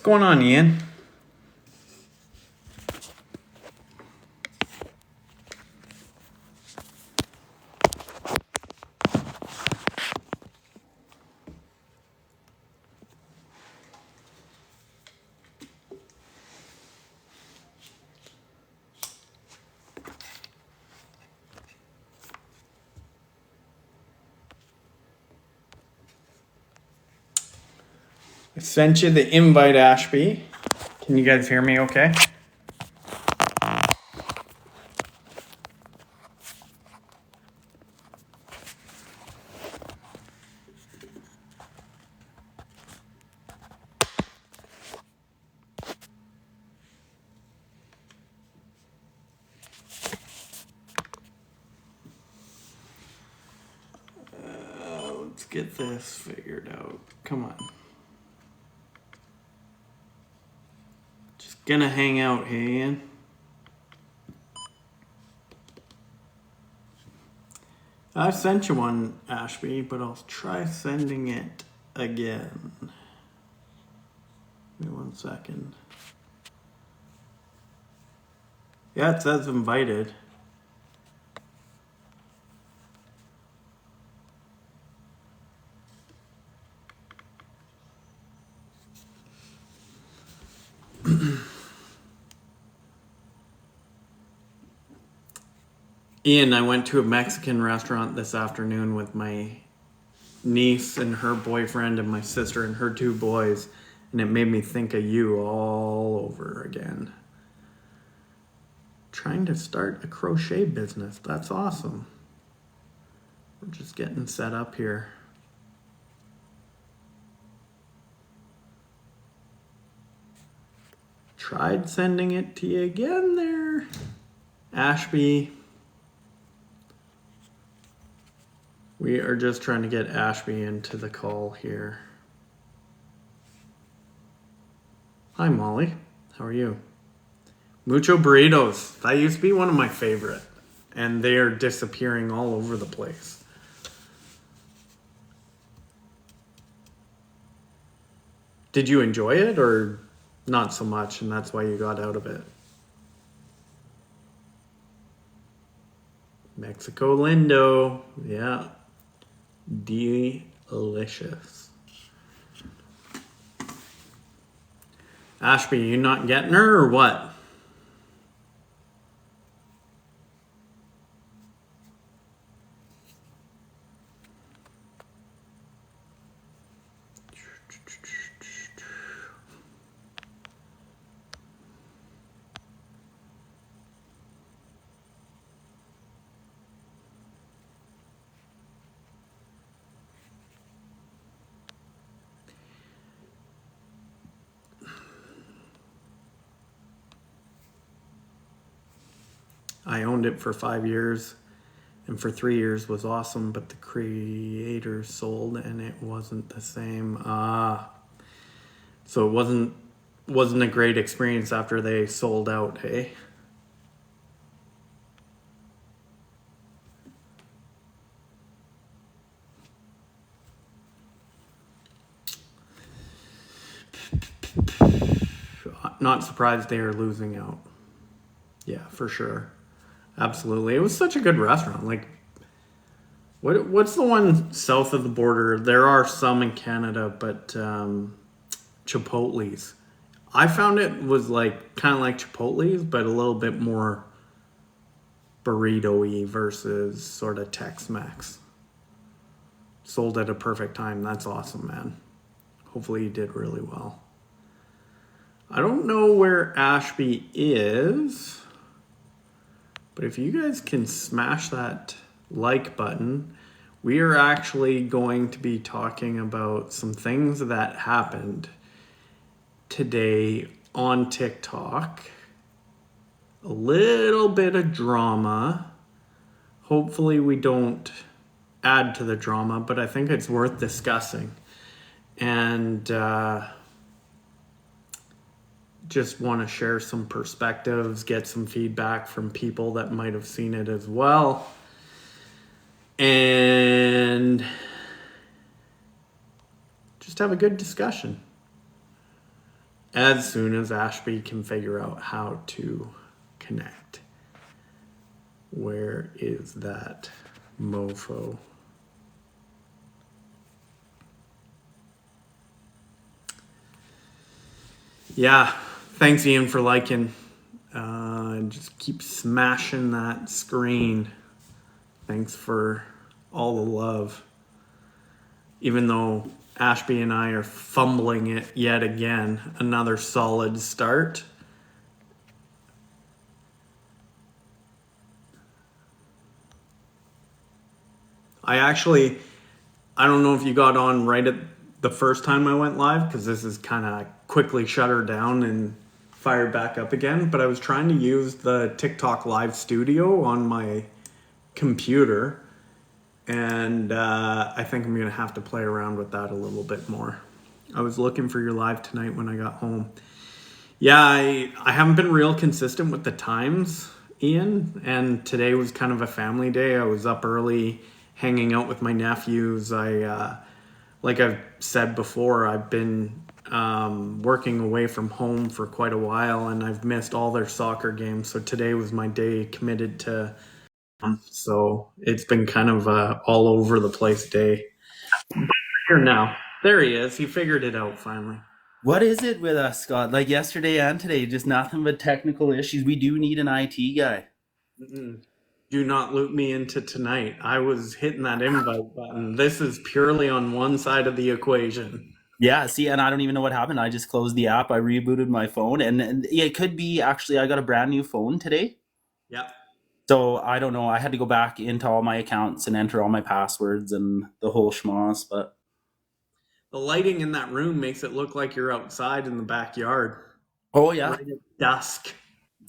going on, Ian? I sent you the invite, Ashby. Can you guys hear me okay? Let's get this figured out. Come on. Just gonna hang out here, Ian. I sent you one, Ashby, but I'll try sending it again. Give me 1 second. Yeah, it says invited. Ian, I went to a Mexican restaurant this afternoon with my niece and her boyfriend and my sister and her 2 boys, and it made me think of you all over again. Trying to start a crochet business. That's awesome. We're just getting set up here. Tried sending it to you again there, Ashby. We are just trying to get Ashby into the call here. Hi, Molly. How are you? Mucho burritos. That used to be one of my favorite. And they are disappearing all over the place. Did you enjoy it or not so much and that's why you got out of it? Mexico Lindo. Yeah. Delicious. Ashby, you not getting her or what? I owned it for 5 years, and for 3 years was awesome, but the creator sold and it wasn't the same. So it wasn't a great experience after they sold out, hey? Not surprised they are losing out. Yeah, for sure. Absolutely. It was such a good restaurant. Like, what's the one south of the border? There are some in Canada, but Chipotle's. I found it was like kind of like Chipotle's, but a little bit more burrito-y versus sort of Tex-Mex. Sold at a perfect time. That's awesome, man. Hopefully you did really well. I don't know where Ashby is, but if you guys can smash that like button, we are actually going to be talking about some things that happened today on TikTok. A little bit of drama. Hopefully we don't add to the drama, but I think it's worth discussing. And just want to share some perspectives, get some feedback from people that might have seen it as well. And just have a good discussion. as soon as Ashby can figure out how to connect. Where is that mofo? Yeah, thanks Ian for liking. Just keep smashing that screen. Thanks for all the love. Even though Ashby and I are fumbling it yet again, another solid start. I don't know if you got on right at the first time I went live, because this is kind of quickly shut her down and fired back up again, but I was trying to use the TikTok live studio on my computer, and I think I'm going to have to play around with that a little bit more. I was looking for your live tonight when I got home. Yeah, I haven't been real consistent with the times, Ian, and today was kind of a family day. I was up early hanging out with my nephews. Like I've said before, I've been working away from home for quite a while, and I've missed all their soccer games. So today was my day committed to. So it's been kind of all over the place day. Here now, there he is. He figured it out finally. What is it with us, Scott? Like yesterday and today, just nothing but technical issues. We do need an IT guy. Mm-mm. Do not loop me into tonight. I was hitting that invite button. This is purely on one side of the equation. Yeah, see, and I don't even know what happened. I just closed the app. I rebooted my phone, and it could be actually I got a brand new phone today. Yep. So I don't know. I had to go back into all my accounts and enter all my passwords and the whole schmoz. But The lighting in that room makes it look like you're outside in the backyard, oh yeah, right at dusk.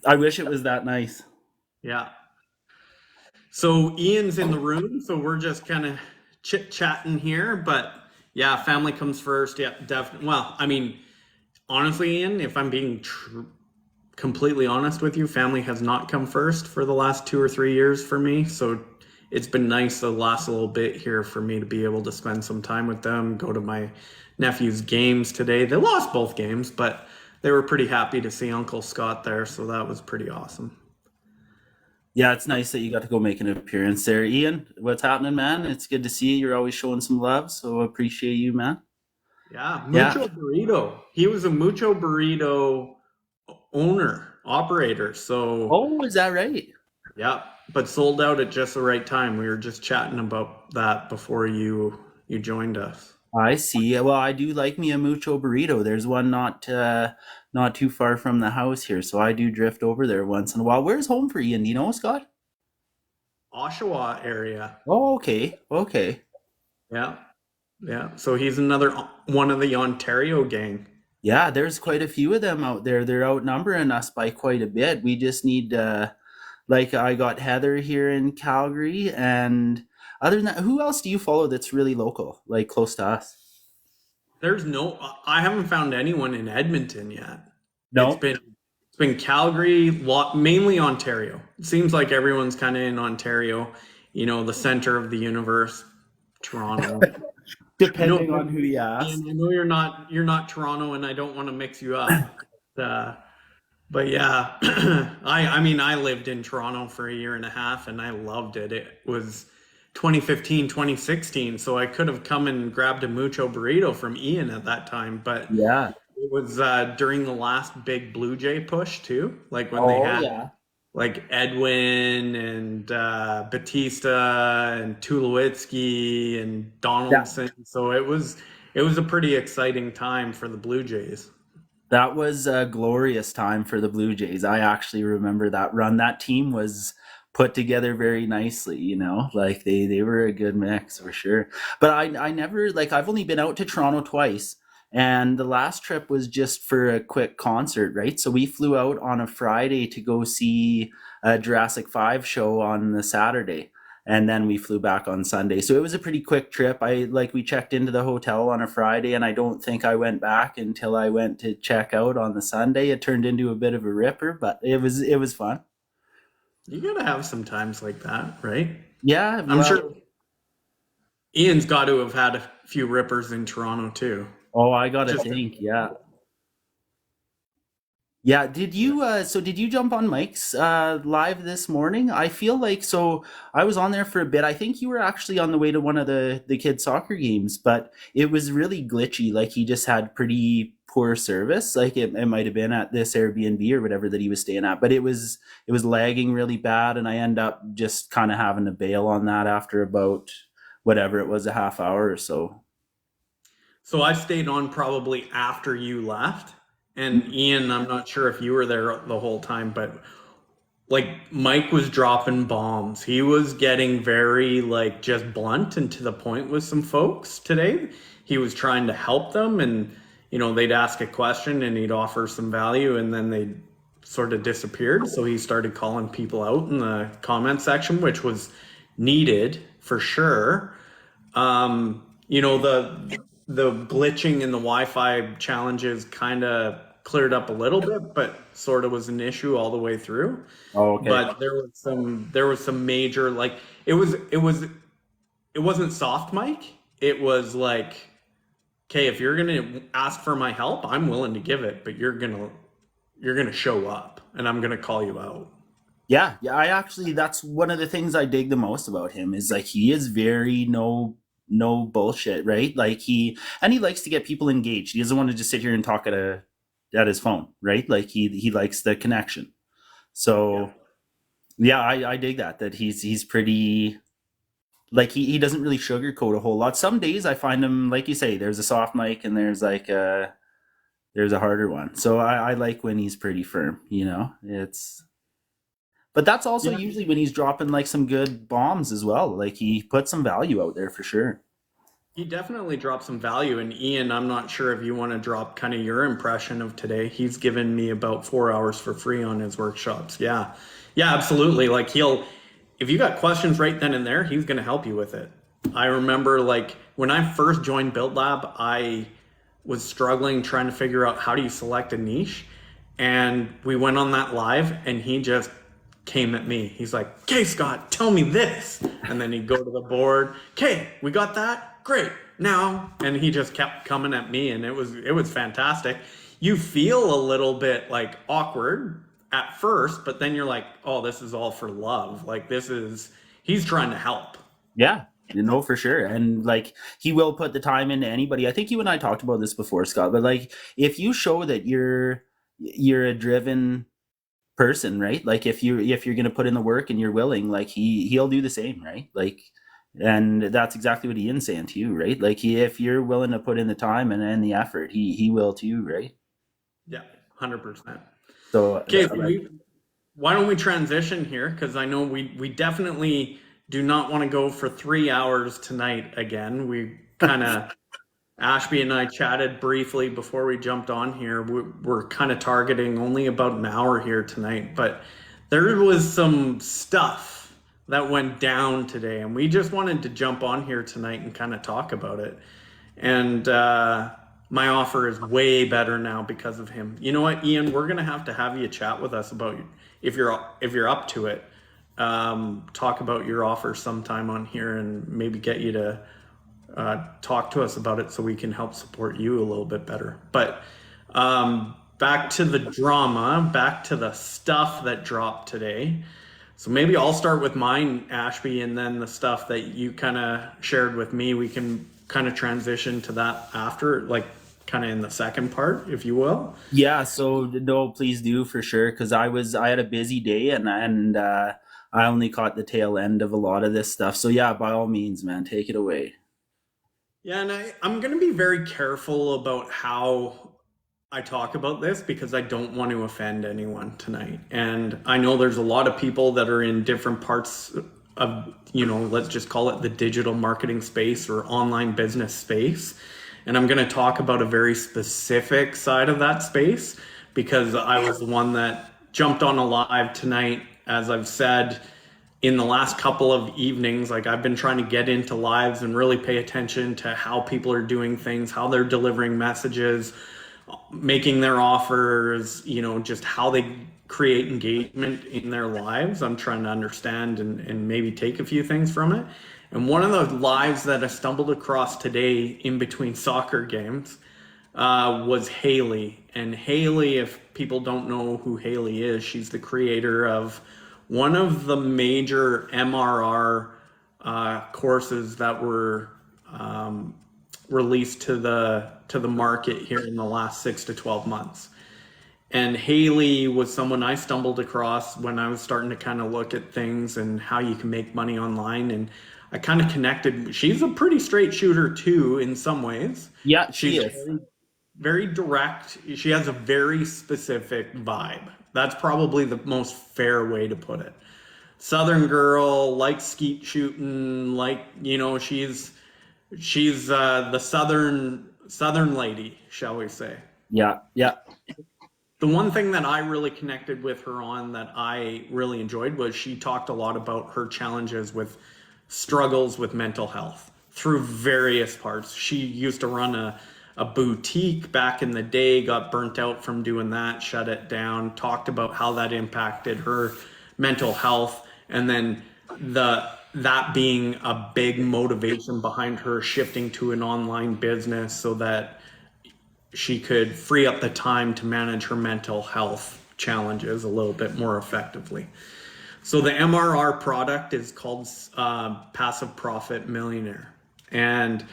I wish it was that nice. Yeah. So Ian's in the room, so we're just kind of chit chatting here. But yeah, family comes first. Yeah, definitely. Well, I mean, honestly, Ian, if I'm being completely honest with you, family has not come first for the last 2 or 3 years for me. So it's been nice the last little bit here for me to be able to spend some time with them, go to my nephew's games today. They lost both games, but they were pretty happy to see Uncle Scott there. So that was pretty awesome. Yeah, it's nice that you got to go make an appearance there, Ian. What's happening, man? It's good to see you. You're always showing some love, so appreciate you, man. Yeah, Yeah. Mucho Burrito. He was a Mucho Burrito owner, operator. So, Oh, is that right? yeah, but sold out at just the right time. We were just chatting about that before you joined us. I see. Well, I do like me a mucho burrito. There's one not too far from the house here, so I do drift over there once in a while. Where's home for Ian? Do you know, Scott? Oshawa area. Oh, okay, okay. Yeah, yeah. So he's another one of the Ontario gang. Yeah, there's quite a few of them out there. They're outnumbering us by quite a bit. We just need like I got Heather here in Calgary, and other than that, who else do you follow that's really local, like close to us? There's no. I haven't found anyone in Edmonton yet. It's No. been it's been Calgary, mainly Ontario. It seems like everyone's kind of in Ontario. You know, the center of the universe, Toronto. I know, Depending on who you ask. Ian, I know you're not Toronto, and I don't want to mix you up. Uh, but yeah, I mean I lived in Toronto for a year and a half, and I loved it. It was 2015, 2016, so I could have come and grabbed a mucho burrito from Ian at that time, but Yeah. it was during the last big Blue Jay push too, like when they Oh had yeah. like Edwin and Batista and Tulowitzki and Yeah. Donaldson. So it was a pretty exciting time for the Blue Jays. That was a glorious time for the Blue Jays. I actually remember that run. That team was put together very nicely, like they were a good mix for sure. But I never like I've only been out to Toronto twice, and the last trip was just for a quick concert, right? So we flew out on a Friday to go see a Jurassic 5 show on the Saturday, and then we flew back on Sunday. So it was a pretty quick trip. We checked into the hotel on a Friday, and I don't think I went back until I went to check out on the Sunday. It turned into a bit of a ripper, but it was fun. You gotta have some times like that, right? Yeah, I'm sure well, Ian's got to have had a few rippers in Toronto too. oh, I gotta Just think, yeah. Yeah, did you jump on Mike's live this morning? I feel like so I was on there for a bit. I think you were actually on the way to one of the kids' soccer games, but it was really glitchy. Like he just had pretty poor service. Like it might have been at this Airbnb or whatever that he was staying at, but it was lagging really bad, and I end up just kind of having to bail on that after about whatever it was, a half hour or so. So I stayed on probably after you left. And Ian, I'm not sure if you were there the whole time, but like Mike was dropping bombs. He was getting very like just blunt and to the point with some folks today. He was trying to help them, and they'd ask a question and he'd offer some value, and then they sort of disappeared. So he started calling people out in the comment section, which was needed for sure. The glitching in the Wi-Fi challenges kind of cleared up a little bit, but sort of was an issue all the way through. Oh, okay. But there was some major, like, it wasn't soft mic. It was like, okay, if you're gonna ask for my help, I'm willing to give it, but you're gonna show up and I'm gonna call you out. Yeah, yeah, I actually that's one of the things I dig the most about him is like he is very no bullshit, right? Like he likes to get people engaged. He doesn't want to just sit here and talk at his phone, right? Like he likes the connection. Yeah. So yeah, I dig that he's pretty like he doesn't really sugarcoat a whole lot. Some days I find him like you say, there's a soft mic and there's a harder one. So I like when he's pretty firm, you know? It's but that's also Yeah. usually when he's dropping like some good bombs as well. Like he puts some value out there for sure. He definitely dropped some value. And Ian, I'm not sure if you want to drop kind of your impression of today. He's given me about 4 hours for free on his workshops. Yeah. Yeah, absolutely. Like if you got questions right then and there, he's going to help you with it. I remember like when I first joined Build Lab, I was struggling trying to figure out how do you select a niche. And we went on that live and he just came at me. He's like, "Okay, Scott, tell me this." And then he'd go to the board. "Okay, we got that. Great. Now," and he just kept coming at me, and it was fantastic. You feel a little bit like awkward at first, but then you're like, "Oh, this is all for love. Like he's trying to help." Yeah, you know for sure. And like he will put the time into anybody. I think you and I talked about this before, Scott. But like if you show that you're a driven person, right? Like if you're gonna put in the work and you're willing, like he'll do the same, right? Like and that's exactly what Ian's saying to you, right? Like if you're willing to put in the time and the effort, he will too, right? Yeah, 100%. So Okay, so like why don't we transition here? Because I know we definitely do not want to go for 3 hours tonight again. We kind of Ashby and I chatted briefly before we jumped on here. We're kind of targeting only about an hour here tonight, but there was some stuff that went down today, and we just wanted to jump on here tonight and kind of talk about it. And my offer is way better now because of him. You know what, Ian? We're gonna have you chat with us about if you're up to it. Talk about your offer sometime on here, and maybe get you to talk to us about it so we can help support you a little bit better. But back to the drama, back to the stuff that dropped today. So maybe I'll start with mine, Ashby, and then the stuff that you kind of shared with me, we can kind of transition to that after, like kind of in the second part, if you will. yeah, so no, please do for sure because I had a busy day and I only caught the tail end of a lot of this stuff. So yeah, by all means, man, take it away. Yeah, and I'm going to be very careful about how I talk about this because I don't want to offend anyone tonight. And I know there's a lot of people that are in different parts of, let's just call it the digital marketing space or online business space. And I'm going to talk about a very specific side of that space because I was the one that jumped on a live tonight, as I've said in the last couple of evenings. Like I've been trying to get into lives and really pay attention to how people are doing things, how they're delivering messages, making their offers, just how they create engagement in their lives. I'm trying to understand and maybe take a few things from it. And one of the lives that I stumbled across today in between soccer games, was Haley. And Haley, if people don't know who Haley is, she's the creator of one of the major MRR courses that were released to the market here in the last 6 to 12 months. And Haley was someone I stumbled across when I was starting to kind of look at things and how you can make money online. And I kind of connected. She's a pretty straight shooter too, in some ways. Yeah, she She's is. very direct. She has a very specific vibe. That's probably the most fair way to put it. Southern girl, likes skeet shooting, she's the southern lady, shall we say. Yeah, yeah. The one thing that I really connected with her on that I really enjoyed was she talked a lot about her challenges with struggles with mental health through various parts. She used to run a boutique back in the day, got burnt out from doing that, shut it down, talked about how that impacted her mental health, and then that being a big motivation behind her shifting to an online business so that she could free up the time to manage her mental health challenges a little bit more effectively. So the MRR product is called Passive Profit Millionaire. And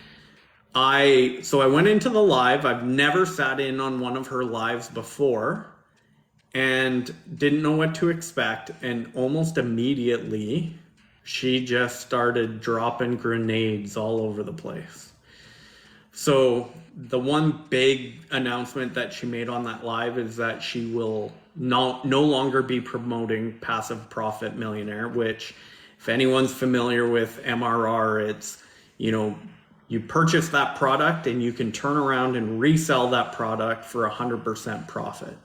I went into the live. I've never sat in on one of her lives before and didn't know what to expect. And almost immediately, she just started dropping grenades all over the place. So the one big announcement that she made on that live is that she will no longer be promoting Passive Profit Millionaire, which if anyone's familiar with MRR, it's, you purchase that product and you can turn around and resell that product for 100% profit.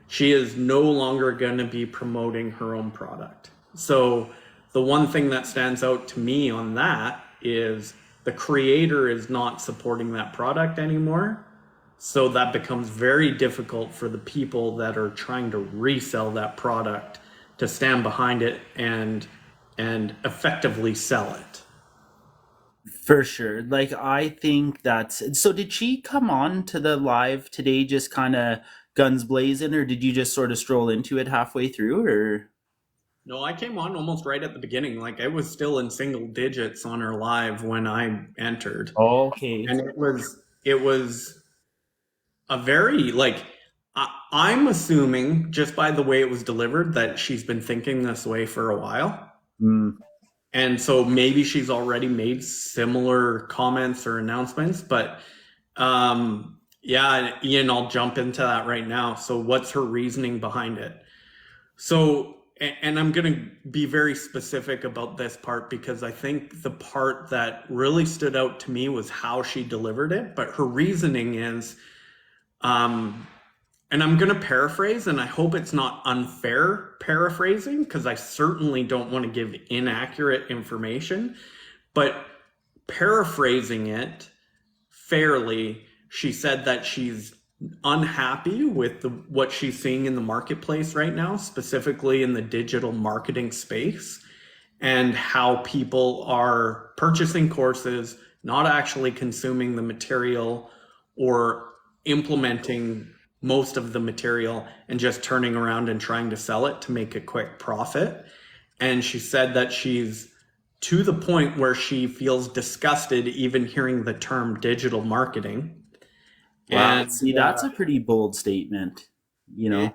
She is no longer going to be promoting her own product. So the one thing that stands out to me on that is the creator is not supporting that product anymore. So that becomes very difficult for the people that are trying to resell that product to stand behind it and effectively sell it. For sure. Like, I think that's so. Did she come on to the live today just kind of guns blazing, or did you just sort of stroll into it halfway through, or? No, I came on almost right at the beginning. Like, I was still in single digits on her live when I entered. Okay. And it was a very, like, I'm assuming just by the way it was delivered that she's been thinking this way for a while. Mm. And so maybe she's already made similar comments or announcements, but yeah, Ian, I'll jump into that right now. So what's her reasoning behind it? So, and I'm going to be very specific about this part because I think the part that really stood out to me was how she delivered it. But her reasoning is, and I'm going to paraphrase, and I hope it's not unfair paraphrasing because I certainly don't want to give inaccurate information. But paraphrasing it fairly, she said that she's unhappy with what she's seeing in the marketplace right now, specifically in the digital marketing space, and how people are purchasing courses, not actually consuming the material or implementing most of the material and just turning around and trying to sell it to make a quick profit. And she said that she's to the point where she feels disgusted even hearing the term digital marketing. Wow. And See, that's a pretty bold statement, you know? it,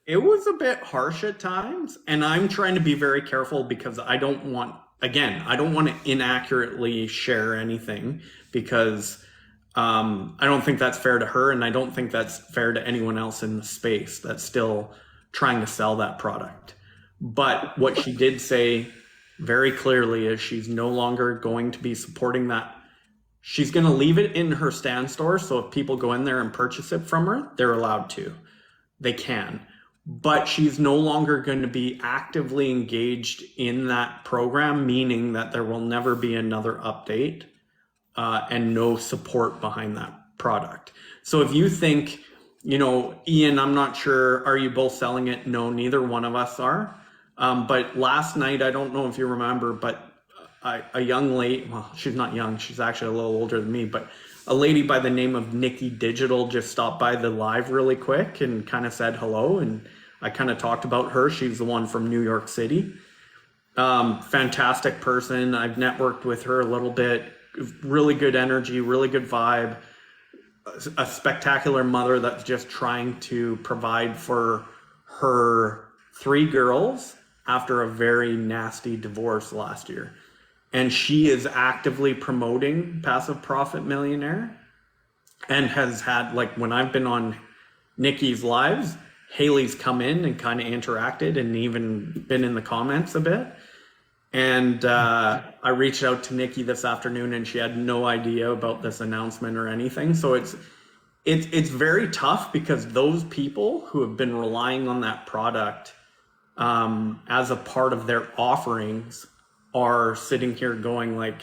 it was a bit harsh at times. And I'm trying to be very careful because I don't want to inaccurately share anything because I don't think that's fair to her. And I don't think that's fair to anyone else in the space that's still trying to sell that product. But what she did say very clearly is she's no longer going to be supporting that. She's going to leave it in her stand store. So if people go in there and purchase it from her, they're allowed to. They can. But she's no longer going to be actively engaged in that program, meaning that there will never be another update and no support behind that product. So if you think, Ian, I'm not sure, are you both selling it? No, neither one of us are. But last night, I don't know if you remember, but a young lady, well, she's not young, she's actually a little older than me, but a lady by the name of Nikki Digital just stopped by the live really quick and kind of said hello. And I kind of talked about her. She's the one from New York City. Fantastic person. I've networked with her a little bit. Really good energy, really good vibe. A spectacular mother that's just trying to provide for her three girls after a very nasty divorce last year. And she is actively promoting Passive Profit Millionaire and has had, like, when I've been on Nikki's lives, Haley's come in and kind of interacted and even been in the comments a bit. And I reached out to Nikki this afternoon, and she had no idea about this announcement or anything. So it's very tough because those people who have been relying on that product as a part of their offerings are sitting here going like,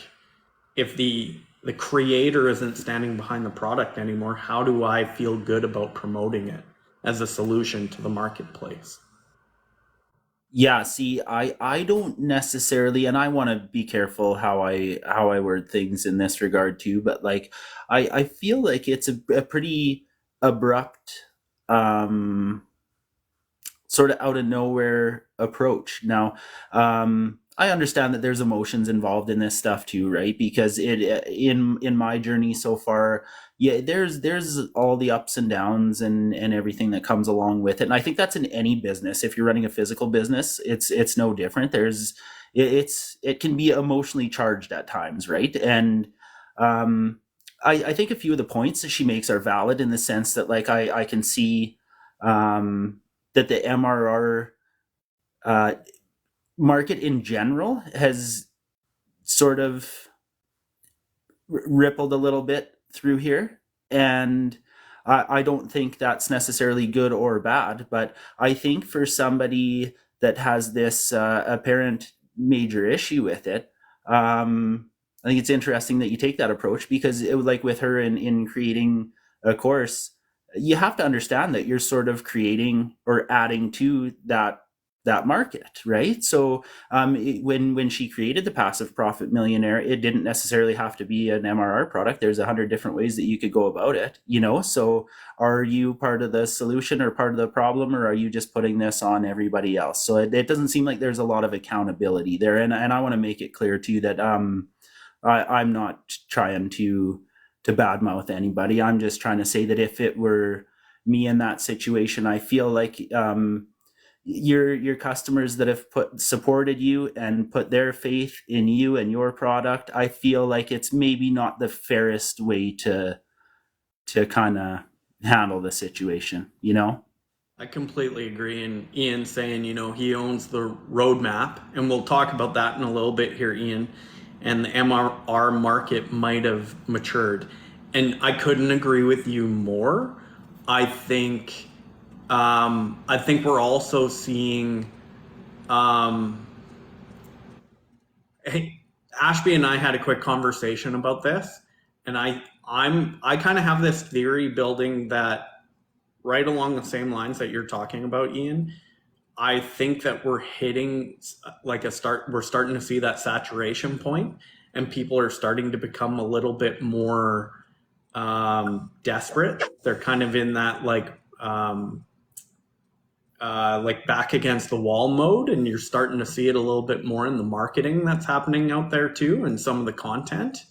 if the creator isn't standing behind the product anymore, how do I feel good about promoting it as a solution to the marketplace? Yeah, see, I don't necessarily, and I want to be careful how I word things in this regard too, but like I feel like it's a pretty abrupt um sort of out of nowhere approach. Now, I understand that there's emotions involved in this stuff too, right? Because it in my journey so far, yeah, there's all the ups and downs and everything that comes along with it. And I think that's in any business. If you're running a physical business, it's no different. It can be emotionally charged at times, right? And I think a few of the points that she makes are valid in the sense that like I can see that the MRR market in general has sort of rippled a little bit through here. And I don't think that's necessarily good or bad, but I think for somebody that has this apparent major issue with it, I think it's interesting that you take that approach because like with her in creating a course, you have to understand that you're sort of creating or adding to that market, right? So when she created the Passive Profit Millionaire, it didn't necessarily have to be an MRR product. There's 100 different ways that you could go about it, you know? So are you part of the solution or part of the problem, or are you just putting this on everybody else? So it doesn't seem like there's a lot of accountability there. And I want to make it clear too that I'm not trying to badmouth anybody. I'm just trying to say that if it were me in that situation, I feel like your customers that have supported you and put their faith in you and your product, I feel like it's maybe not the fairest way to kind of handle the situation, you know? I completely agree. And Ian saying, he owns the roadmap, and we'll talk about that in a little bit here, Ian. And the MRR market might have matured. And I couldn't agree with you more. I think we're also seeing, Ashby and I had a quick conversation about this, and I kind of have this theory building that right along the same lines that you're talking about, Ian. I think that we're hitting we're starting to see that saturation point, and people are starting to become a little bit more desperate. They're kind of in that like back against the wall mode, and you're starting to see it a little bit more in the marketing that's happening out there too, and some of the content,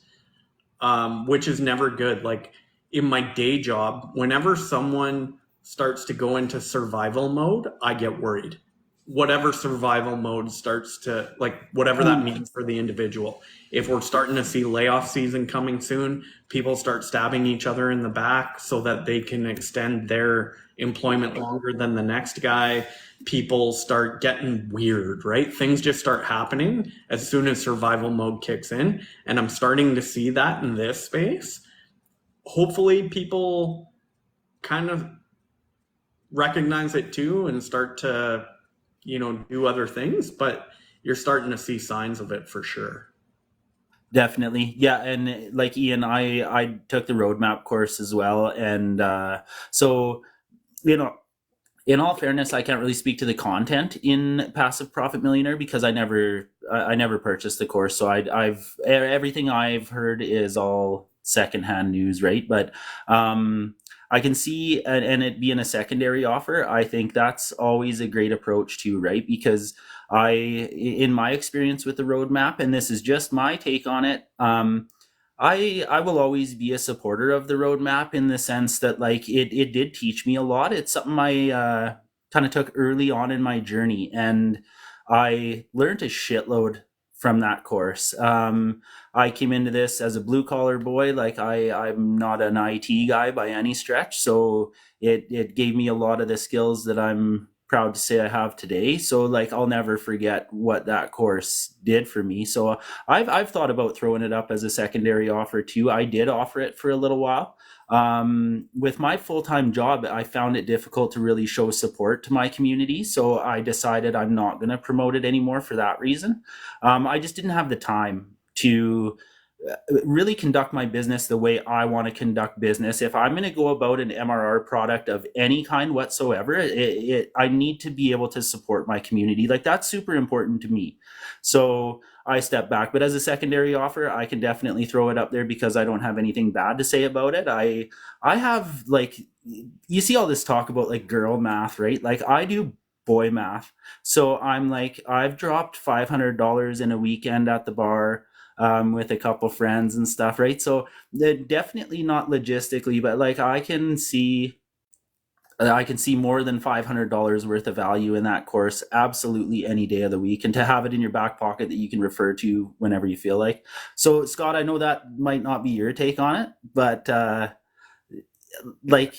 which is never good. Like in my day job, whenever someone starts to go into survival mode, I get worried. Whatever survival mode starts to, like, whatever that means for the individual. If we're starting to see layoff season coming soon, people start stabbing each other in the back so that they can extend their employment longer than the next guy. People start getting weird, right? Things just start happening as soon as survival mode kicks in. And I'm starting to see that in this space. Hopefully people kind of recognize it too and start to, do other things, but you're starting to see signs of it for sure. Definitely. Yeah. And like Ian, I took the roadmap course as well. And so, in all fairness, I can't really speak to the content in Passive Profit Millionaire because I never purchased the course. So I've everything I've heard is all secondhand news, right? But I can see, and it being a secondary offer, I think that's always a great approach too, right? Because in my experience with the roadmap, and this is just my take on it, I will always be a supporter of the roadmap in the sense that like it did teach me a lot. It's something I kind of took early on in my journey, and I learned a shitload from that course. I came into this as a blue collar boy. Like I'm not an IT guy by any stretch, so it gave me a lot of the skills that I'm proud to say I have today. So like I'll never forget what that course did for me. So I've thought about throwing it up as a secondary offer too. I did offer it for a little while. With my full-time job, I found it difficult to really show support to my community. So I decided I'm not going to promote it anymore for that reason. I just didn't have the time to really conduct my business the way I want to conduct business. If I'm going to go about an MRR product of any kind whatsoever, I need to be able to support my community. Like that's super important to me. So I step back. But as a secondary offer, I can definitely throw it up there because I don't have anything bad to say about it. I have like, you see all this talk about like girl math, right? Like I do boy math. So I'm like, I've dropped $500 in a weekend at the bar with a couple friends and stuff, right? So definitely not logistically, but like I can see more than $500 worth of value in that course absolutely any day of the week, and to have it in your back pocket that you can refer to whenever you feel like. So Scott, I know that might not be your take on it, but like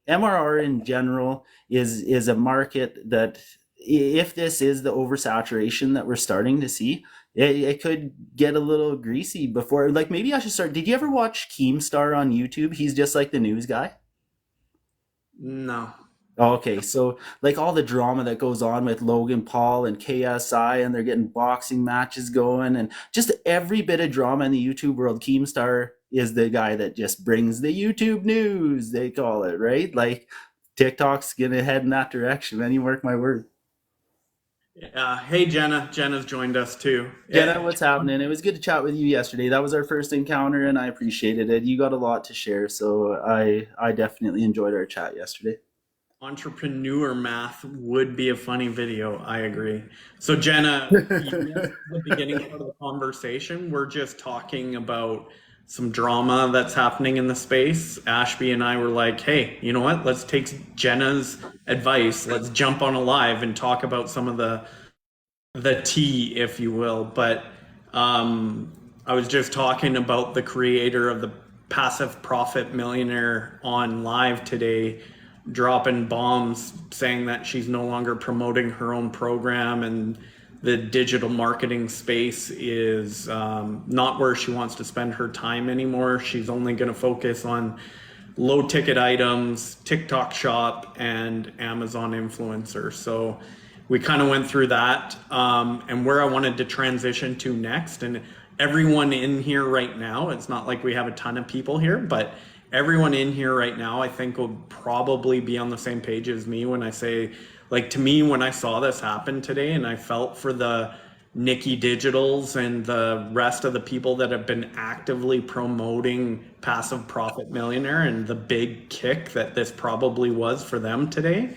MRR in general is a market that, if this is the oversaturation that we're starting to see, it could get a little greasy before. Like maybe I should start. Did you ever watch Keemstar on YouTube? He's just like the news guy. No. Okay, so like all the drama that goes on with Logan Paul and KSI, and they're getting boxing matches going, and just every bit of drama in the YouTube world, Keemstar is the guy that just brings the YouTube news, they call it, right? Like TikTok's gonna head in that direction, man. You mark my word. Hey, Jenna. Jenna's joined us too. Jenna, what's happening? It was good to chat with you yesterday. That was our first encounter, and I appreciated it. You got a lot to share, so I definitely enjoyed our chat yesterday. Entrepreneur math would be a funny video. I agree. So, Jenna, you missed the beginning part of the conversation. We're just talking about some drama that's happening in the space. Ashby and I were like, hey, you know what? Let's take Jenna's advice. Let's jump on a live and talk about some of the tea, if you will. But I was just talking about the creator of the Passive Profit Millionaire on live today, dropping bombs saying that she's no longer promoting her own program, and the digital marketing space is not where she wants to spend her time anymore. She's only going to focus on low ticket items, TikTok shop, and Amazon influencer. So we kind of went through that, and where I wanted to transition to next. And everyone in here right now, it's not like we have a ton of people here, but everyone in here right now, I think, will probably be on the same page as me when I say, like, to me, when I saw this happen today, and I felt for the Nikki Digitals and the rest of the people that have been actively promoting Passive Profit Millionaire, and the big kick that this probably was for them today.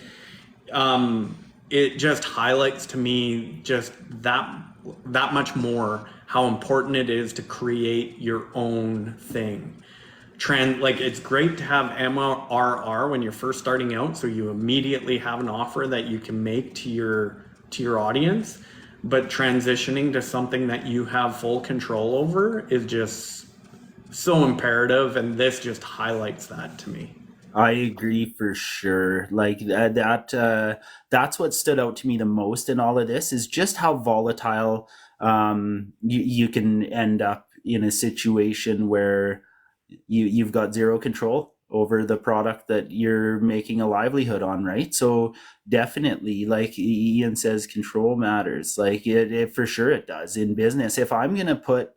It just highlights to me just that much more how important it is to create your own thing. Like, it's great to have MRR when you're first starting out, so you immediately have an offer that you can make to your audience. But transitioning to something that you have full control over is just so imperative, and this just highlights that to me. I agree for sure. Like that's what stood out to me the most in all of this is just how volatile you can end up in a situation where you've got zero control over the product that you're making a livelihood on, right? So definitely, like Ian says, control matters. Like it for sure it does in business. If I'm gonna put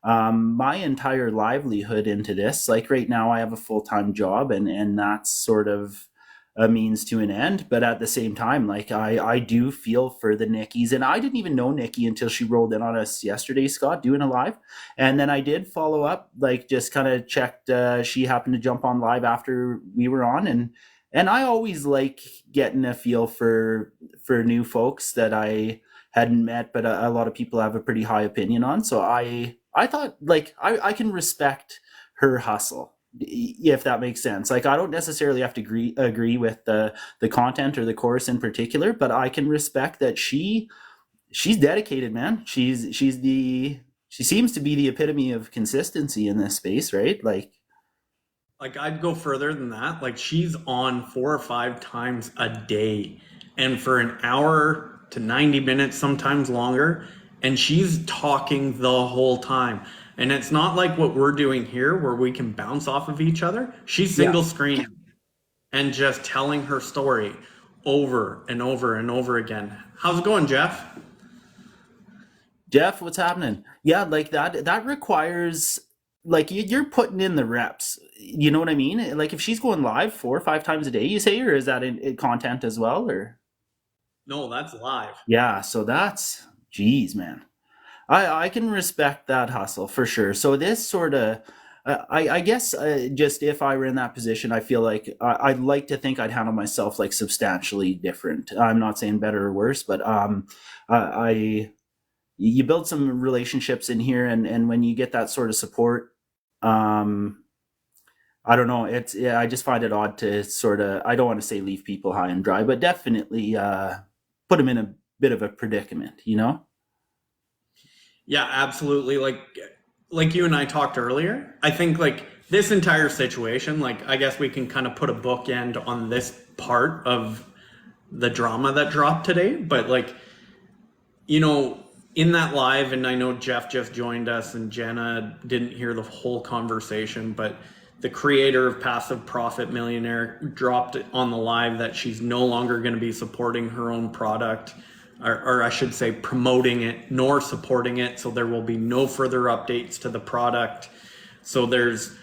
my entire livelihood into this, like right now I have a full-time job, and that's sort of a means to an end. But at the same time, like I do feel for the Nickies, and I didn't even know Nikki until she rolled in on us yesterday, Scott, doing a live, and then I did follow up, like just kind of checked. She happened to jump on live after we were on, and I always like getting a feel for new folks that I hadn't met, but a lot of people have a pretty high opinion on. So I thought like I can respect her hustle, if that makes sense. Like I don't necessarily have to agree with the content or the course in particular, but I can respect that she's dedicated, man. She seems to be the epitome of consistency in this space, right? Like I'd go further than that. Like she's on 4 or 5 times a day and for an hour to 90 minutes, sometimes longer. And she's talking the whole time. And it's not like what we're doing here where we can bounce off of each other. She's Yeah. single screen and just telling her story over and over and over again. How's it going, Jeff? Jeff, what's happening? Yeah, like that requires like you're putting in the reps. You know what I mean? Like if she's going live 4 or 5 times a day, you say, or is that in content as well? Or No, that's live. yeah, so that's geez, man. I can respect that hustle for sure. So this sort of, I guess, just if I were in that position, I feel like I'd like to think I'd handle myself like substantially different. I'm not saying better or worse, but I you build some relationships in here, and when you get that sort of support, um, I don't know. It's yeah, I just find it odd to sort of, I don't want to say leave people high and dry, but definitely put them in a bit of a predicament, you know? Yeah, absolutely. Like you and I talked earlier, I think like this entire situation, like I guess we can kind of put a bookend on this part of the drama that dropped today, but like you know, in that live, and I know Jeff just joined us and Jenna didn't hear the whole conversation, but the creator of Passive Profit Millionaire dropped it on the live that she's no longer going to be supporting her own product, or I should say promoting it nor supporting it. So there will be no further updates to the product. So there's,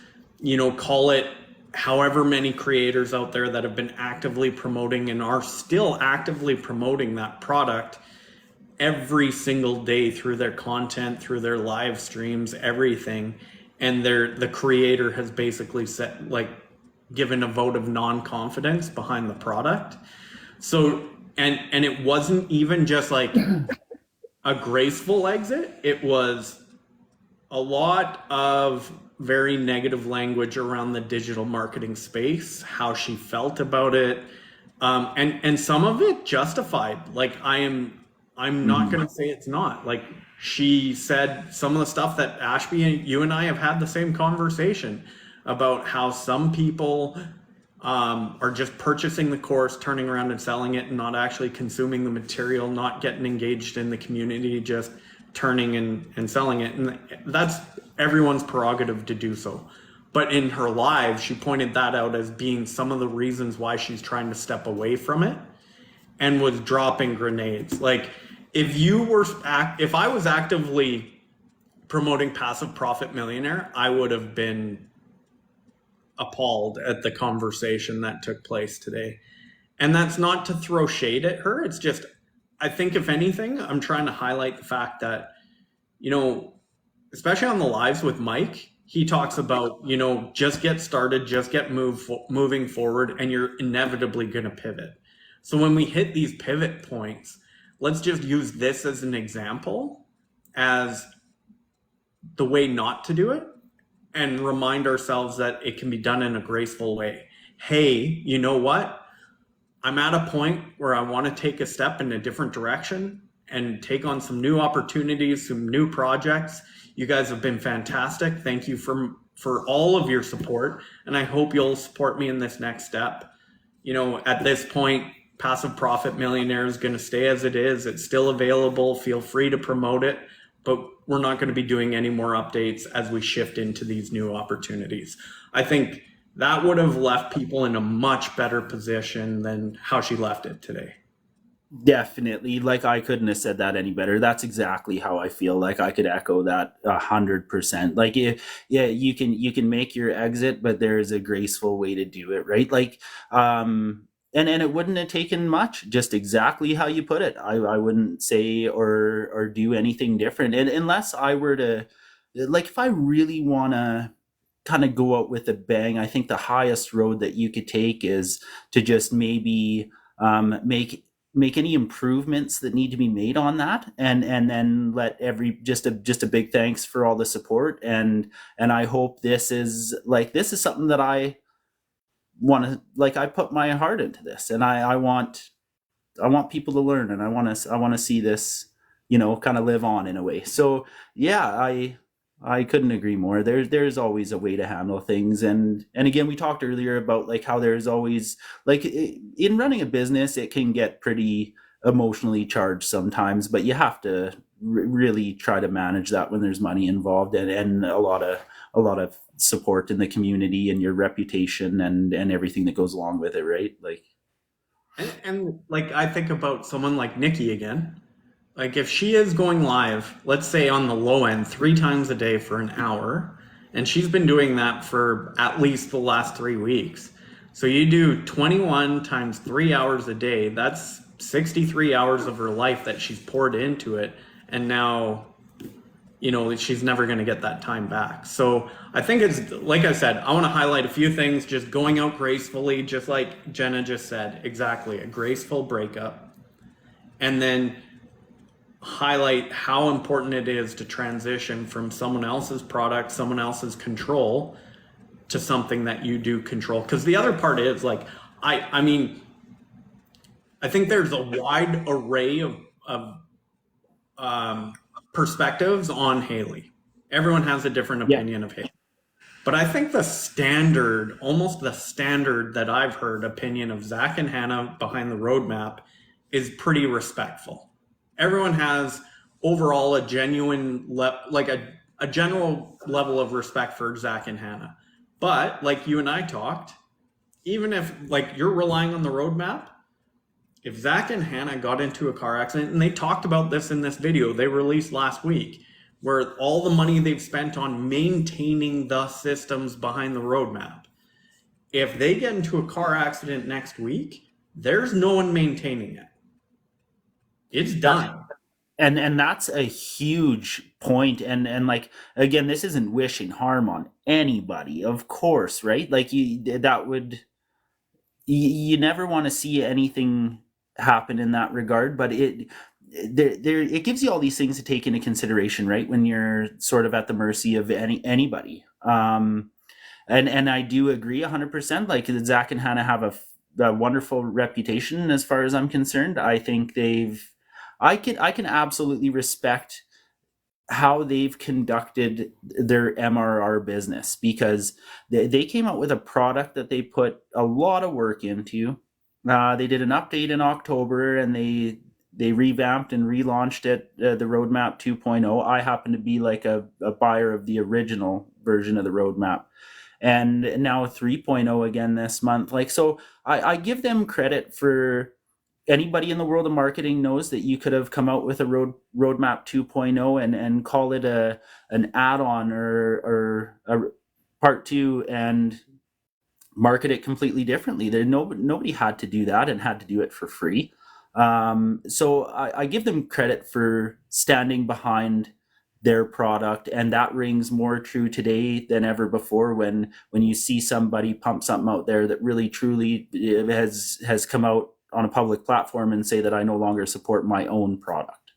call it however many creators out there that have been actively promoting and are still actively promoting that product every single day through their content, through their live streams, everything. And the creator has basically set like given a vote of non-confidence behind the product. So and it wasn't even just like a graceful exit. It was a lot of very negative language around the digital marketing space, how she felt about it, and some of it justified. Like I'm not going to say it's not. Like she said some of the stuff that Ashby and you and I have had the same conversation about how some people are just purchasing the course, turning around and selling it, and not actually consuming the material, not getting engaged in the community, just turning and selling it. And that's everyone's prerogative to do so. But in her live, she pointed that out as being some of the reasons why she's trying to step away from it and was dropping grenades. Like if I was actively promoting Passive Profit Millionaire, I would have been appalled at the conversation that took place today. And that's not to throw shade at her. It's just, I think if anything, I'm trying to highlight the fact that, especially on the lives with Mike, he talks about, just get started, just get moving forward, and you're inevitably going to pivot. So when we hit these pivot points, let's just use this as an example as the way not to do it and remind ourselves that it can be done in a graceful way. Hey, you know what? I'm at a point where I want to take a step in a different direction and take on some new opportunities, some new projects. You guys have been fantastic. Thank you for all of your support. And I hope you'll support me in this next step. At this point, Passive Profit Millionaire is going to stay as it is. It's still available. Feel free to promote it, but we're not going to be doing any more updates as we shift into these new opportunities. I think that would have left people in a much better position than how she left it today. Definitely. Like I couldn't have said that any better. That's exactly how I feel. Like I could echo that 100%. Like yeah, you can make your exit, but there is a graceful way to do it, right? Like and it wouldn't have taken much, just exactly how you put it. I wouldn't say or do anything different, and unless I were to, like, if I really want to kind of go out with a bang, I think the highest road that you could take is to just maybe make any improvements that need to be made on that, and then let every just a big thanks for all the support, and I hope this is something that I want to, like, I put my heart into this, and I want people to learn, and I want to see this, kind of live on in a way. So yeah, I couldn't agree more. There's always a way to handle things, and again, we talked earlier about like how there's always, like, in running a business, it can get pretty emotionally charged sometimes, but you have to really try to manage that when there's money involved, and a lot of support in the community and your reputation and everything that goes along with it, right? Like, And like I think about someone like Nikki again. Like if she is going live, let's say on the low end, 3 times a day for an hour, and she's been doing that for at least the last 3 weeks. So you do 21 times 3 hours a day. That's 63 hours of her life that she's poured into it. And now, she's never going to get that time back. So I think it's, like I said, I want to highlight a few things, just going out gracefully, just like Jenna just said, exactly, a graceful breakup. And then highlight how important it is to transition from someone else's product, someone else's control, to something that you do control. Because the other part is like, I mean, I think there's a wide array of perspectives on Haley. Everyone has a different yeah, opinion of Haley. But I think the standard, almost the standard that I've heard opinion of Zach and Hannah behind the roadmap is pretty respectful. Everyone has overall a genuine, a general level of respect for Zach and Hannah. But like you and I talked, even if like you're relying on the roadmap, if Zach and Hannah got into a car accident, and they talked about this in this video they released last week, where all the money they've spent on maintaining the systems behind the roadmap, if they get into a car accident next week, there's no one maintaining it. It's done. and that's a huge point, and like, again, this isn't wishing harm on anybody, of course, right? Like, you never want to see anything happen in that regard, but it gives you all these things to take into consideration, right, when you're sort of at the mercy of anybody. And I do agree 100%. Like, Zach and Hannah have a wonderful reputation as far as I'm concerned. I think I can absolutely respect how they've conducted their MRR business, because they came out with a product that they put a lot of work into. They did an update in October, and they revamped and relaunched it, the Roadmap 2.0. I happen to be like a buyer of the original version of the Roadmap, and now 3.0 again this month. Like, so I give them credit for, anybody in the world of marketing knows that you could have come out with a roadmap 2.0 and call it an add-on or a part two, and market it completely differently. Nobody had to do that and had to do it for free. So I give them credit for standing behind their product, and that rings more true today than ever before, when you see somebody pump something out there that really truly has come out on a public platform and say that I no longer support my own product.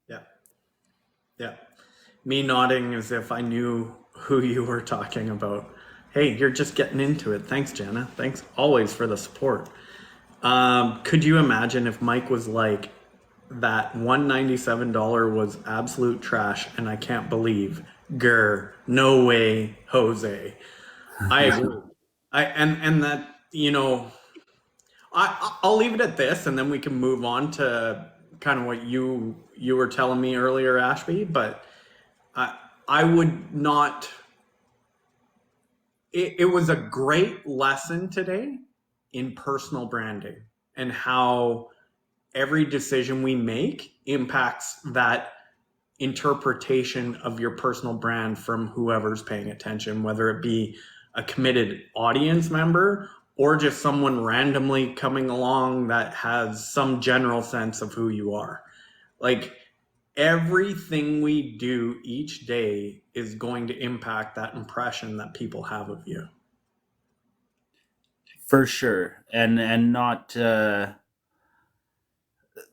Yeah. Yeah. Me nodding as if I knew who you were talking about. Hey, you're just getting into it. Thanks, Jana. Thanks always for the support. Could you imagine if Mike was like, that $197 was absolute trash and I can't believe, grr, no way, Jose. I agree. And that, I'll leave it at this, and then we can move on to kind of what you were telling me earlier, Ashby. But I would not. It was a great lesson today in personal branding and how every decision we make impacts that interpretation of your personal brand from whoever's paying attention, whether it be a committed audience member or just someone randomly coming along that has some general sense of who you are. Like everything we do each day is going to impact that impression that people have of you. For sure. And not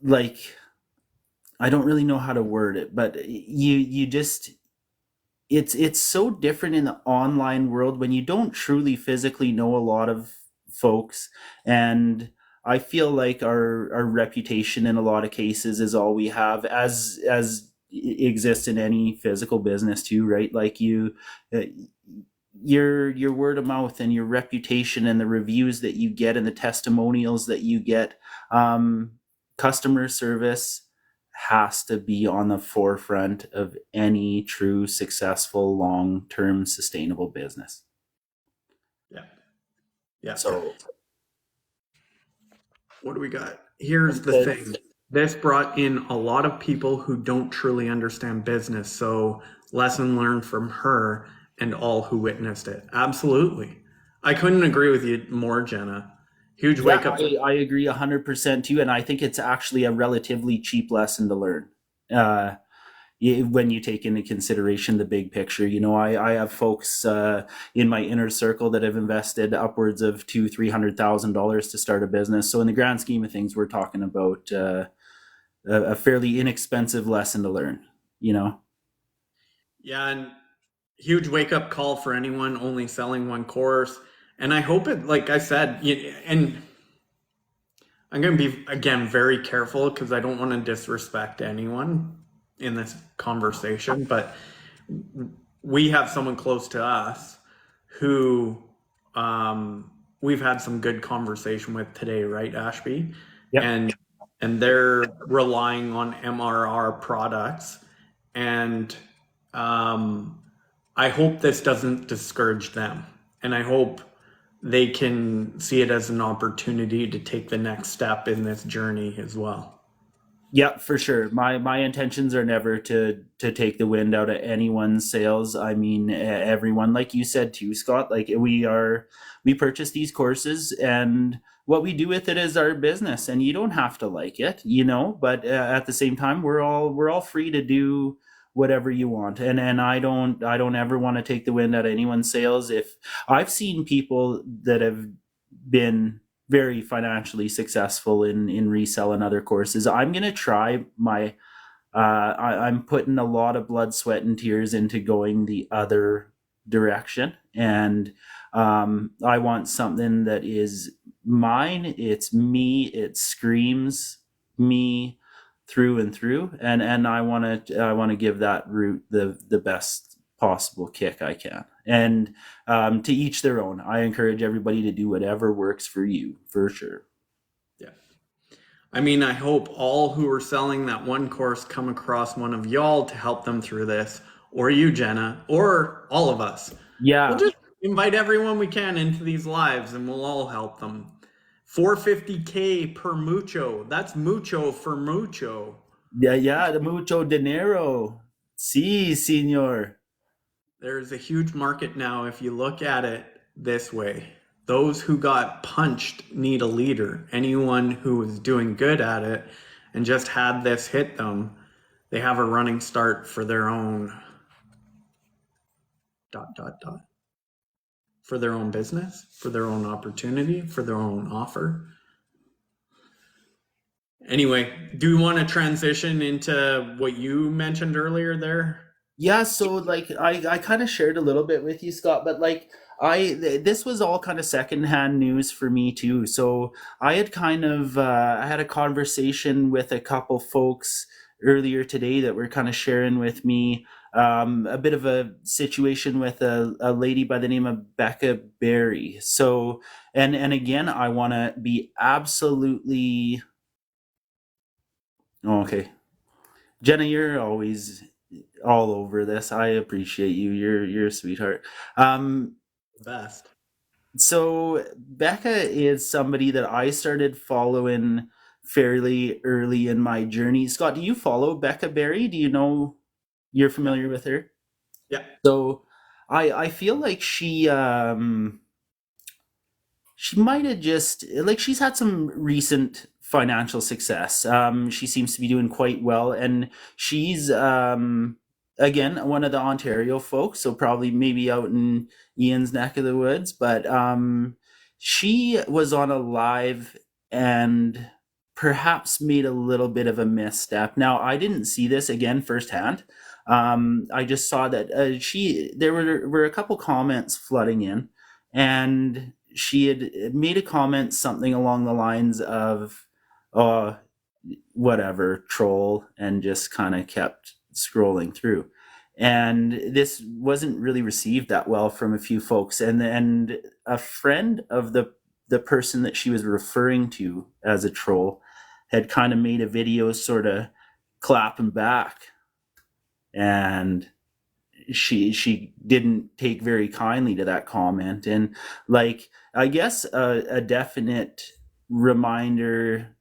like, I don't really know how to word it, but you just, it's so different in the online world when you don't truly physically know a lot of folks. And I feel like our reputation in a lot of cases is all we have, as exists in any physical business too, right? Like uh, your word of mouth and your reputation and the reviews that you get and the testimonials that you get, um, customer service has to be on the forefront of any true successful long-term sustainable business. Yeah. Yeah. So What do we got? Here's the thing. This brought in a lot of people who don't truly understand business. So, lesson learned from her and all who witnessed it. Absolutely. I couldn't agree with you more, Jenna. Huge yeah, wake up. I agree 100% too, and I think it's actually a relatively cheap lesson to learn. Uh, when you take into consideration the big picture. I have folks in my inner circle that have invested upwards of $200,000-300,000 to start a business. So in the grand scheme of things, we're talking about a fairly inexpensive lesson to learn. Yeah, and huge wake up call for anyone only selling one course. And I hope it, like I said, and I'm going to be, again, very careful because I don't want to disrespect anyone in this conversation, but we have someone close to us who we've had some good conversation with today, right, Ashby? Yep. And they're relying on MRR products, and um, I hope this doesn't discourage them, and I hope they can see it as an opportunity to take the next step in this journey as well. Yeah, for sure. My intentions are never to take the wind out of anyone's sails. I mean, everyone, like you said too, Scott. Like we purchase these courses, and what we do with it is our business. And you don't have to like it, But at the same time, we're all free to do whatever you want. And I don't ever want to take the wind out of anyone's sails. If I've seen people that have been very financially successful in reselling other courses. I'm gonna try my. I'm putting a lot of blood, sweat, and tears into going the other direction, and I want something that is mine. It's me. It screams me through and through, and I want to give that route the best possible kick I can. And to each their own. I encourage everybody to do whatever works for you, for sure. Yeah. I mean, I hope all who are selling that one course come across one of y'all to help them through this, or you, Jenna, or all of us. We'll Yeah, just invite everyone we can into these lives and we'll all help them. 450K per mucho. That's mucho for mucho. yeah, yeah. The mucho dinero. Sí, señor. There's a huge market now if you look at it this way. Those who got punched need a leader. Anyone who is doing good at it and just had this hit them, they have a running start for their own dot dot dot for their own business, for their own opportunity, for their own offer. Anyway, do you want to transition into what you mentioned earlier there? Yeah, so like I kind of shared a little bit with you, Scott, but like this was all kind of secondhand news for me too. So I had kind of I had a conversation with a couple folks earlier today that were kind of sharing with me a bit of a situation with a lady by the name of Becca Berry. So and again, I want to be absolutely okay. Jenna, you're always all over this. I appreciate you. You're a sweetheart. Um, The best. so Becca is somebody that I started following fairly early in my journey. Scott, do you follow Becca Berry? Do you know you're Yeah. familiar with her? Yeah. So I feel like she she might have just like she's had some recent financial success. She seems to be doing quite well, and she's again one of the Ontario folks, so probably maybe out in Ian's neck of the woods. But she was on a live and perhaps made a little bit of a misstep. Now I didn't see this again firsthand. I just saw that there were a couple comments flooding in, and she had made a comment something along the lines of uh whatever troll, and just kind of kept scrolling through, and this wasn't really received that well from a few folks, and a friend of the person that she was referring to as a troll had kind of made a video sort of clapping back, and she didn't take very kindly to that comment. And like I guess a definite reminder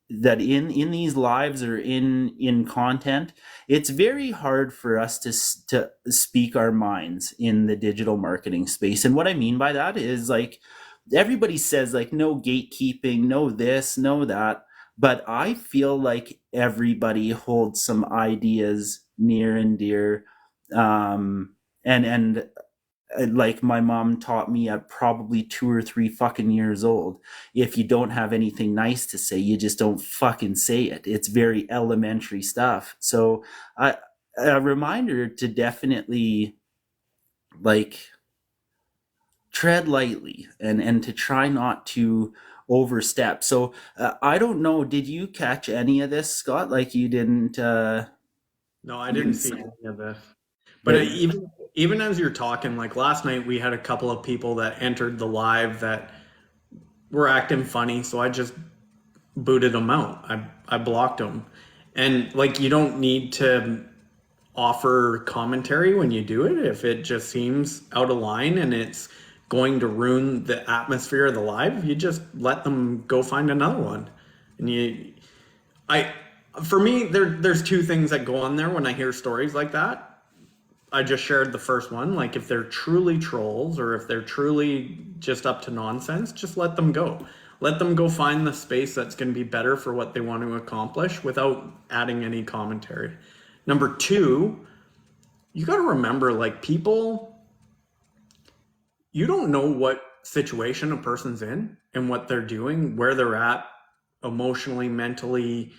that in these lives or in content, it's very hard for us to speak our minds in the digital marketing space. And what I mean by that is, like, everybody says like no gatekeeping, no this, no that, but I feel like everybody holds some ideas near and dear. And like my mom taught me at probably 2 or 3 fucking years old, if you don't have anything nice to say, you just don't fucking say it. It's very elementary stuff. So a reminder to definitely, like, tread lightly and to try not to overstep. So I don't know, did you catch any of this, Scott? Like, you didn't No, I you didn't didn't see see any of this. But it. even as you're talking, like last night, we had a couple of people that entered the live that were acting funny, so I just booted them out. I blocked them, and like you don't need to offer commentary when you do it if it just seems out of line and it's going to ruin the atmosphere of the live. You just let them go find another one, and I for me there's two things that go on there when I hear stories like that. I just shared the first one. Like, if they're truly trolls or if they're truly just up to nonsense, just let them go. Let them go find the space that's going to be better for what they want to accomplish without adding any commentary. Number two, you got to remember, like, people, you don't know what situation a person's in and what they're doing, where they're at emotionally, mentally,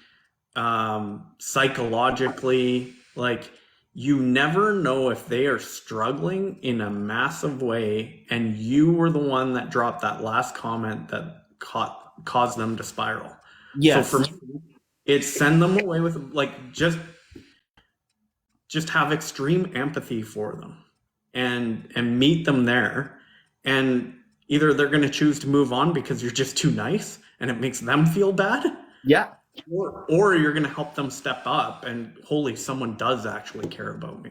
psychologically. Like, you never know if they are struggling in a massive way, and you were the one that dropped that last comment that caused them to spiral. So for Yes. me, it's send them away with, like, just have extreme empathy for them and meet them there. And either they're going to choose to move on because you're just too nice and it makes them feel bad, Yeah. or you're going to help them step up and, holy, someone does actually care about me.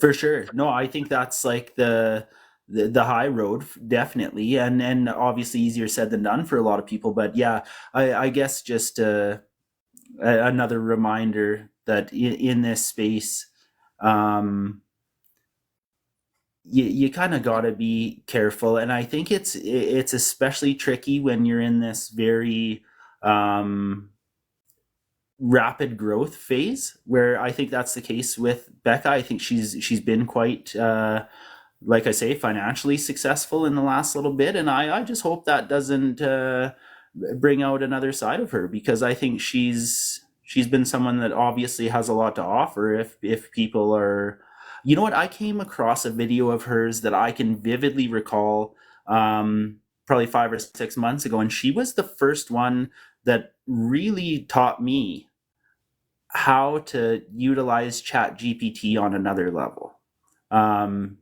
For sure. No, I think that's like the high road, definitely, and obviously easier said than done for a lot of people. But yeah, I guess just another reminder that in this space, um, you kind of got to be careful, and I think it's especially tricky when you're in this very um, rapid growth phase, where I think that's the case with Becca. I think she's been quite like I say, financially successful in the last little bit, and I just hope that doesn't bring out another side of her, because I think she's been someone that obviously has a lot to offer. If people are, you know what, I came across a video of hers that I can vividly recall, probably 5 or 6 months ago, and she was the first one that really taught me how to utilize Chat GPT on another level. Um,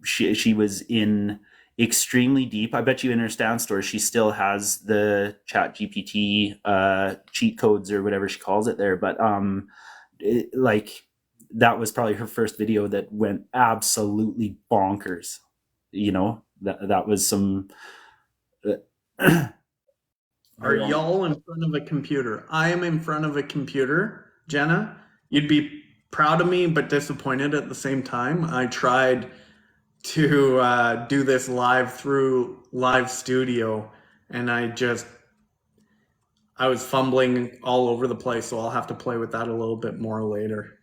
she was in extremely deep. I bet you in her stand store she still has the Chat GPT cheat codes or whatever she calls it there. But like, that was probably her first video that went absolutely bonkers. You know, that was some. Are y'all in front of a computer? I am in front of a computer, Jenna. You'd be proud of me, but disappointed at the same time. I tried to do this live through live studio, and I was fumbling all over the place, so I'll have to play with that a little bit more later.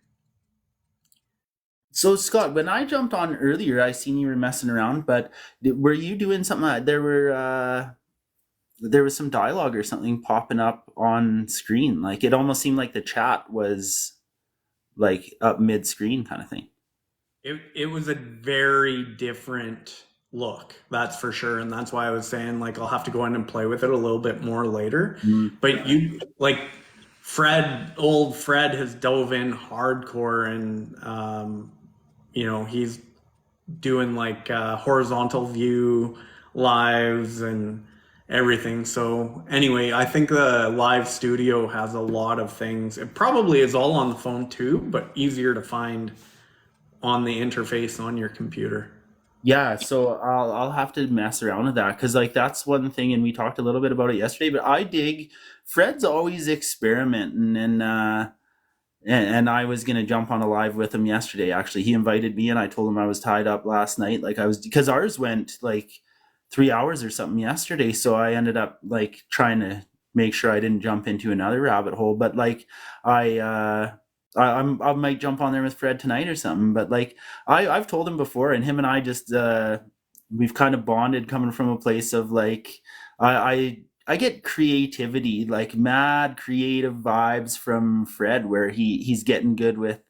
So Scott, when I jumped on earlier, I seen you were messing around, but were you doing something? There was some dialogue or something popping up on screen. Like it almost seemed like the chat was like up mid screen kind of thing. It was a very different look, that's for sure, and that's why I was saying like I'll have to go in and play with it a little bit more later. Mm. But you like old Fred has dove in hardcore, and he's doing like horizontal view lives and everything. So anyway, I think the live studio has a lot of things. It probably is all on the phone too, but easier to find on the interface on your computer. Yeah, so I'll have to mess around with that because like that's one thing, and we talked a little bit about it yesterday. But I dig Fred's always experimenting, and I was gonna jump on a live with him yesterday. Actually, he invited me, and I told him I was tied up last night. Like I was because ours went like 3 hours or something yesterday, so I ended up like trying to make sure I didn't jump into another rabbit hole. But like I uh I might jump on there with Fred tonight or something. But like I've told him before, and him and I just we've kind of bonded coming from a place of like I get creativity, like mad creative vibes from Fred, where he's getting good with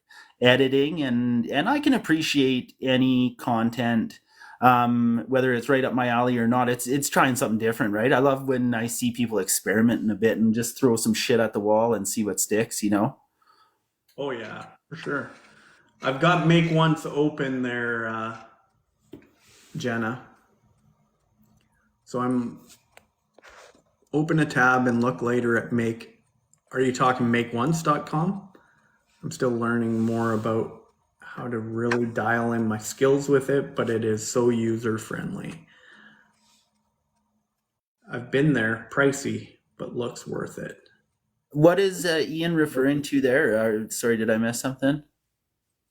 editing, and I can appreciate any content, whether it's right up my alley or not. It's trying something different, right? I love when I see people experimenting a bit and just throw some shit at the wall and see what sticks, you know? Oh yeah, for sure. I've got Make Once open there, Jenna. So I'm open a tab and look later at Make. Are you talking makeonce.com? I'm still learning more about how to really dial in my skills with it, but it is so user friendly. I've been there, pricey, but looks worth it. What is Ian referring to there? Sorry, did I miss something?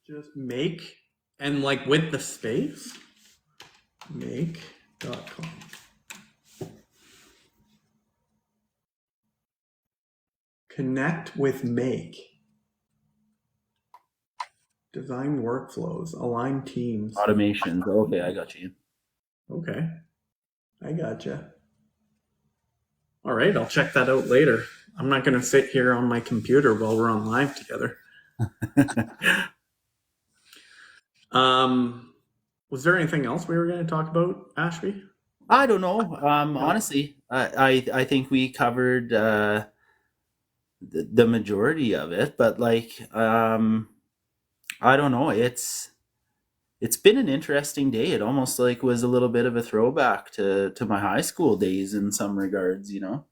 Just make and like with the space, make.com. Connect with Make. Design workflows, align teams. Automations. Okay, I got you. Okay, I gotcha. All right, I'll check that out later. I'm not going to sit here on my computer while we're on live together. Was there anything else we were going to talk about, Ashby? I don't know. Honestly, I think we covered the majority of it, but like I don't know. It's been an interesting day. It almost like was a little bit of a throwback to my high school days in some regards, you know.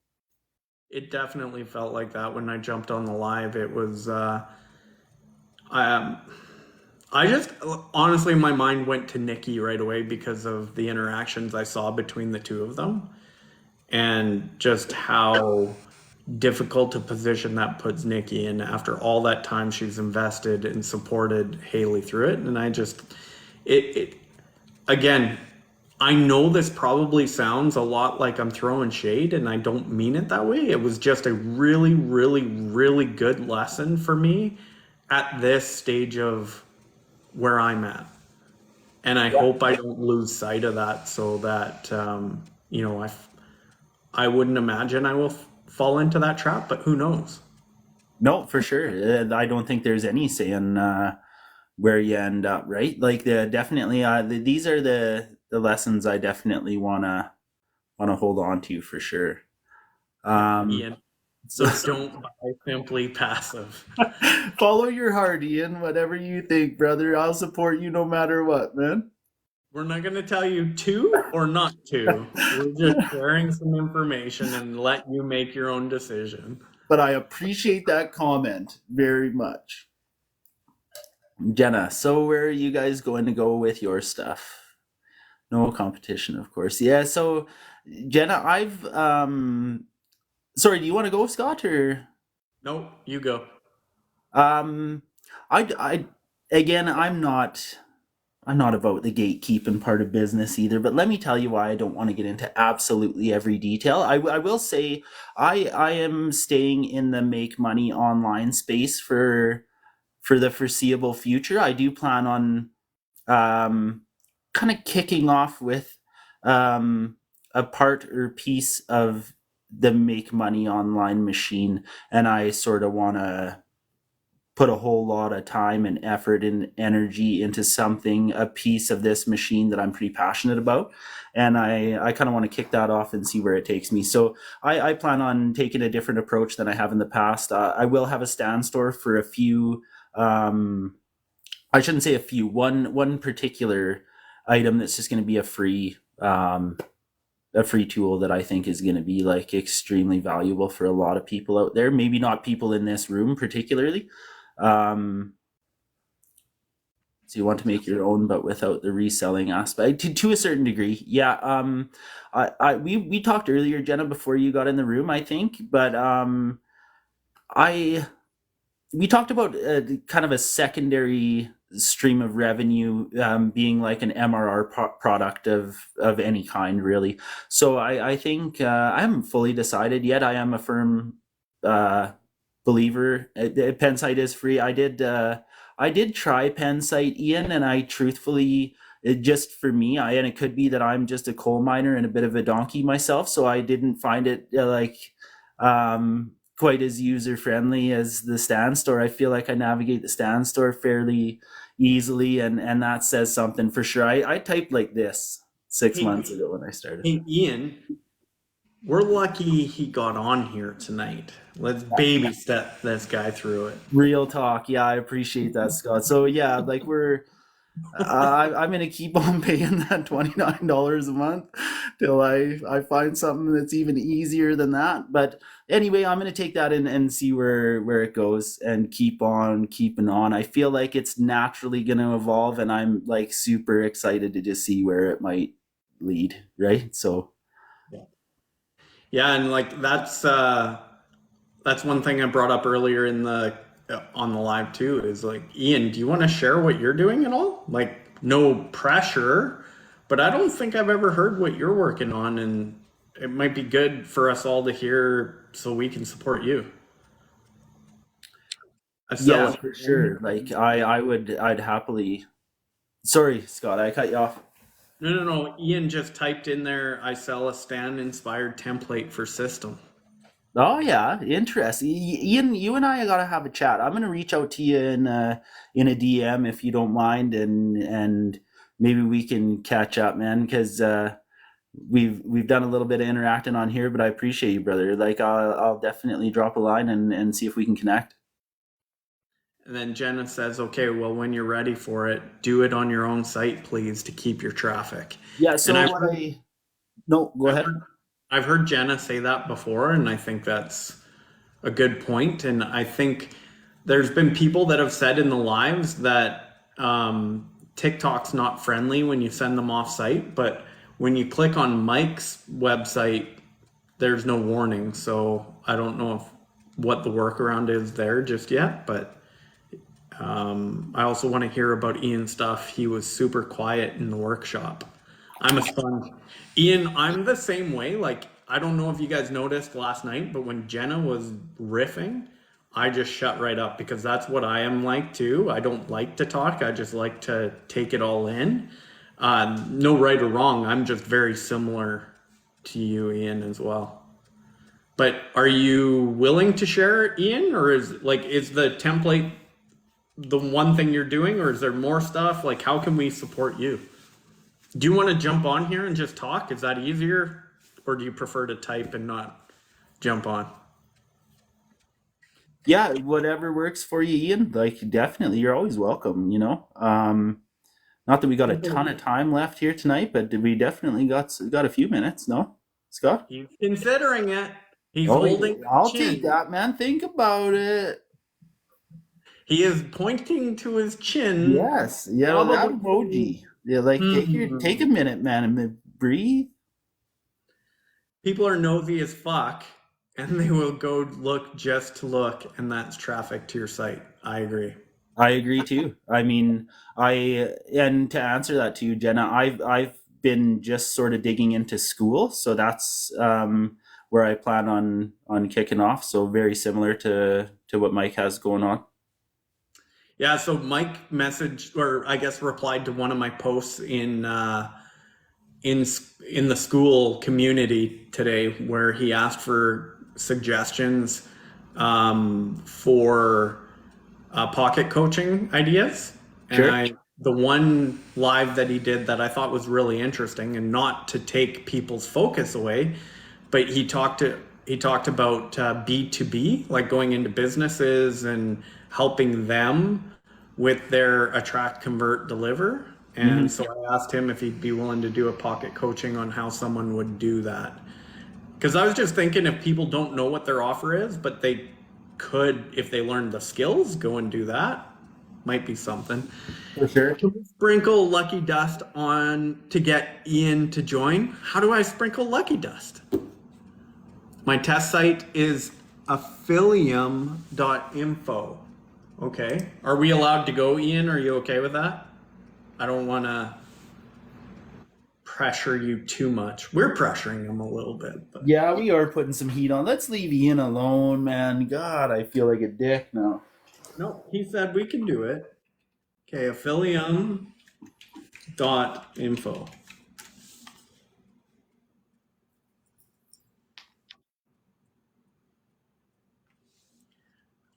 It definitely felt like that when I jumped on the live. It was, I just honestly, my mind went to Nikki right away because of the interactions I saw between the two of them and just how difficult a position that puts Nikki in after all that time she's invested and supported Haley through it. And I just, it again, I know this probably sounds a lot like I'm throwing shade, and I don't mean it that way. It was just a really, really, really good lesson for me at this stage of where I'm at. And I hope I don't lose sight of that, so that, I wouldn't imagine I will fall into that trap, but who knows? No, for sure. I don't think there's any saying where you end up, right? Like definitely these are the lessons I definitely wanna hold on to for sure. Um, Ian. so, So don't buy Simply Passive. follow your heart, Ian. Whatever you think, brother. I'll support you no matter what, man. We're not going to tell you to or not to. We're just sharing some information and let you make your own decision. But I appreciate that comment very much. Jenna, so where are you guys going to go with your stuff? No competition, of course. Yeah, so Jenna, I've sorry, do you want to go, Scott, or Nope, you go. um I again, I'm not I'm not about the gatekeeping part of business either, but let me tell you why I don't want to get into absolutely every detail. I will say I am staying in the make money online space for the foreseeable future. I do plan on um, kind of kicking off with um, a part or piece of the make money online machine, and I sort of want to put a whole lot of time and effort and energy into something, a piece of this machine that I'm pretty passionate about. And I kind of want to kick that off and see where it takes me. So I plan on taking a different approach than I have in the past. I will have a stand store for a few, I shouldn't say a few, one particular item that's just going to be a free tool that I think is going to be like extremely valuable for a lot of people out there. Maybe not people in this room particularly, um, so you want to make your own, but without the reselling aspect to a certain degree. Yeah. We talked earlier, Jenna, before you got in the room, I think, but I we talked about kind of a secondary stream of revenue being like an MRR product of any kind, really. So I think I haven't fully decided yet. I am a firm uh, believer. Pensite is free. I did try Pensite, Ian, and I truthfully, just for me, and it could be that I'm just a coal miner and a bit of a donkey myself, so I didn't find it quite as user friendly as the stand store. I feel like I navigate the stand store fairly easily, and that says something for sure. I typed like this 6 months Hey, ago when I started. hey, Ian, we're lucky he got on here tonight. Let's baby step this guy through it. Real talk. Yeah, I appreciate that, Scott. So yeah, like I'm gonna keep on paying that $29 a month till I find something that's even easier than that. But anyway, I'm gonna take that in and see where it goes and keep on keeping on. I feel like it's naturally gonna evolve, and I'm like super excited to just see where it might lead. Right. So Yeah, and like that's one thing I brought up earlier in the on the live too is like, Ian, do you want to share what you're doing at all? Like, no pressure, but I don't think I've ever heard what you're working on, and it might be good for us all to hear so we can support you. I sell yeah, a for sure. Like I'd happily. Sorry, Scott, I cut you off. no. Ian just typed in there, I sell a stand inspired template for system. Oh yeah, interesting. Ian, you and I gotta have a chat. I'm gonna reach out to you in a DM if you don't mind, and maybe we can catch up, man. Because we've done a little bit of interacting on here, but I appreciate you, brother. Like I'll definitely drop a line and see if we can connect. And then Jenna says, okay, well, when you're ready for it, do it on your own site, please, to keep your traffic. Yeah. And So what I no, go I've ahead. heard, I've heard Jenna say that before, and I think that's a good point. And I think there's been people that have said in the lives that TikTok's not friendly when you send them off site, but when you click on Mike's website, there's no warning. So I don't know if what the workaround is there just yet, but I also want to hear about Ian's stuff. He was super quiet in the workshop. I'm a sponge. Ian, I'm the same way. Like, I don't know if you guys noticed last night, but when Jenna was riffing, I just shut right up because that's what I am like too. I don't like to talk, I just like to take it all in. No right or wrong. I'm just very similar to you, Ian, as well. But are you willing to share, Ian, or is the template the one thing you're doing, or is there more stuff? Like, how can we support you? Do you want to jump on here and just talk? Is that easier, or do you prefer to type and not jump on? Yeah, whatever works for you, Ian. Like definitely, you're always welcome. Not that we got a ton of time left here tonight, but we definitely got a few minutes. No, Scott? He's considering it. He's Oh, holding his I'll take chin. that, man. Think about it. He is pointing to his chin. Yes, yeah, that Probably. emoji. Yeah, like take a Hmm. minute, man, and then breathe. People are nosy as fuck, and they will go look just to look, and that's traffic to your site. I agree. I agree too. I mean, and to answer that too, Jenna, I've been just sort of digging into school, so that's where I plan on kicking off. So very similar to what Mike has going on. Yeah, so Mike messaged, or I guess replied to one of my posts in in the school community today, where he asked for suggestions for pocket coaching ideas. And Sure. I the one live that he did that I thought was really interesting, and not to take people's focus away, but he talked about B2B, like going into businesses and helping them with their attract, convert, deliver. And Hmm. so I asked him if he'd be willing to do a pocket coaching on how someone would do that. Because I was just thinking, if people don't know what their offer is, but they could, if they learned the skills, go and do that, might be something. For sure. Can we sprinkle lucky dust on to get Ian to join? How do I sprinkle lucky dust? My test site is affilium.info. Okay. Are we allowed to go, Ian? Are you okay with that? I don't want to pressure you too much. We're pressuring him a little bit, but Yeah, we are putting some heat on. Let's leave Ian alone, man. God, I feel like a dick now. no, he said we can do it. Okay, affilium.info.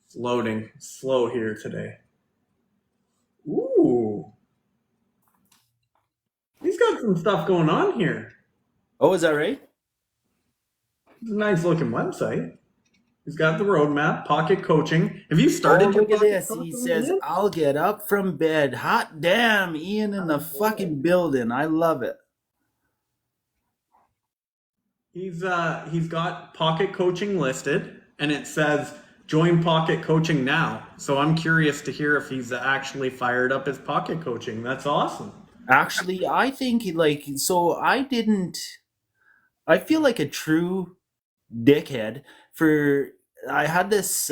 It's loading slow here today. Ooh, he's got some stuff going on here. Oh, is that right? It's a nice looking website. He's got the roadmap, pocket coaching. Have you Oh, started your look at pocket this. He coaching says, yet? I'll get up from bed. Hot damn, Ian in the fucking building. I love it. He's got pocket coaching listed, and it says join pocket coaching now. So I'm curious to hear if he's actually fired up his pocket coaching. That's awesome. Actually, I think like so I feel like a true dickhead for I had this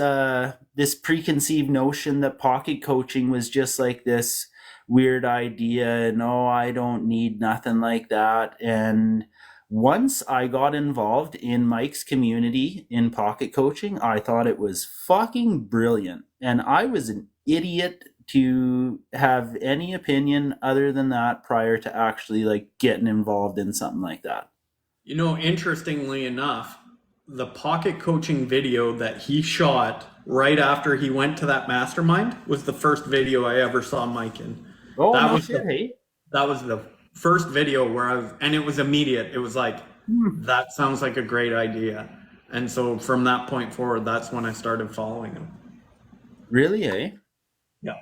preconceived notion that pocket coaching was just like this weird idea. No, I don't need nothing like that. And once I got involved in Mike's community in pocket coaching, I thought it was fucking brilliant. And I was an idiot to have any opinion other than that prior to actually like getting involved in something like that. You know, interestingly enough, the pocket coaching video that he shot right after he went to that mastermind was the first video I ever saw Mike in. Oh, That no was shit, the hey? that was the first video where I was, and it was immediate. It was like, Hmm. that sounds like a great idea. And so from that point forward, that's when I started following him. Really, eh? Yeah.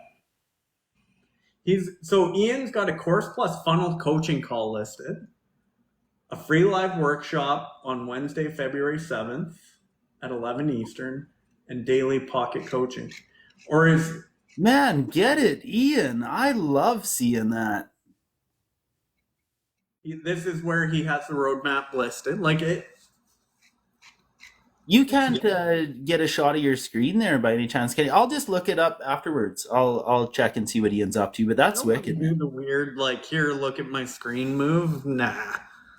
Ian's got a course plus funnel coaching call listed, a free live workshop on Wednesday, February 7th at 11 Eastern, and daily pocket coaching. Or is Man, get it, Ian. I love seeing that. this is where he has the roadmap listed? Like it, You it's can't get a shot of your screen there by any chance, can you? I'll just look it up afterwards. I'll check and see what Ian's up to. But I that's don't want to wicked, do man. the weird, like, here, look at my screen move. Nah.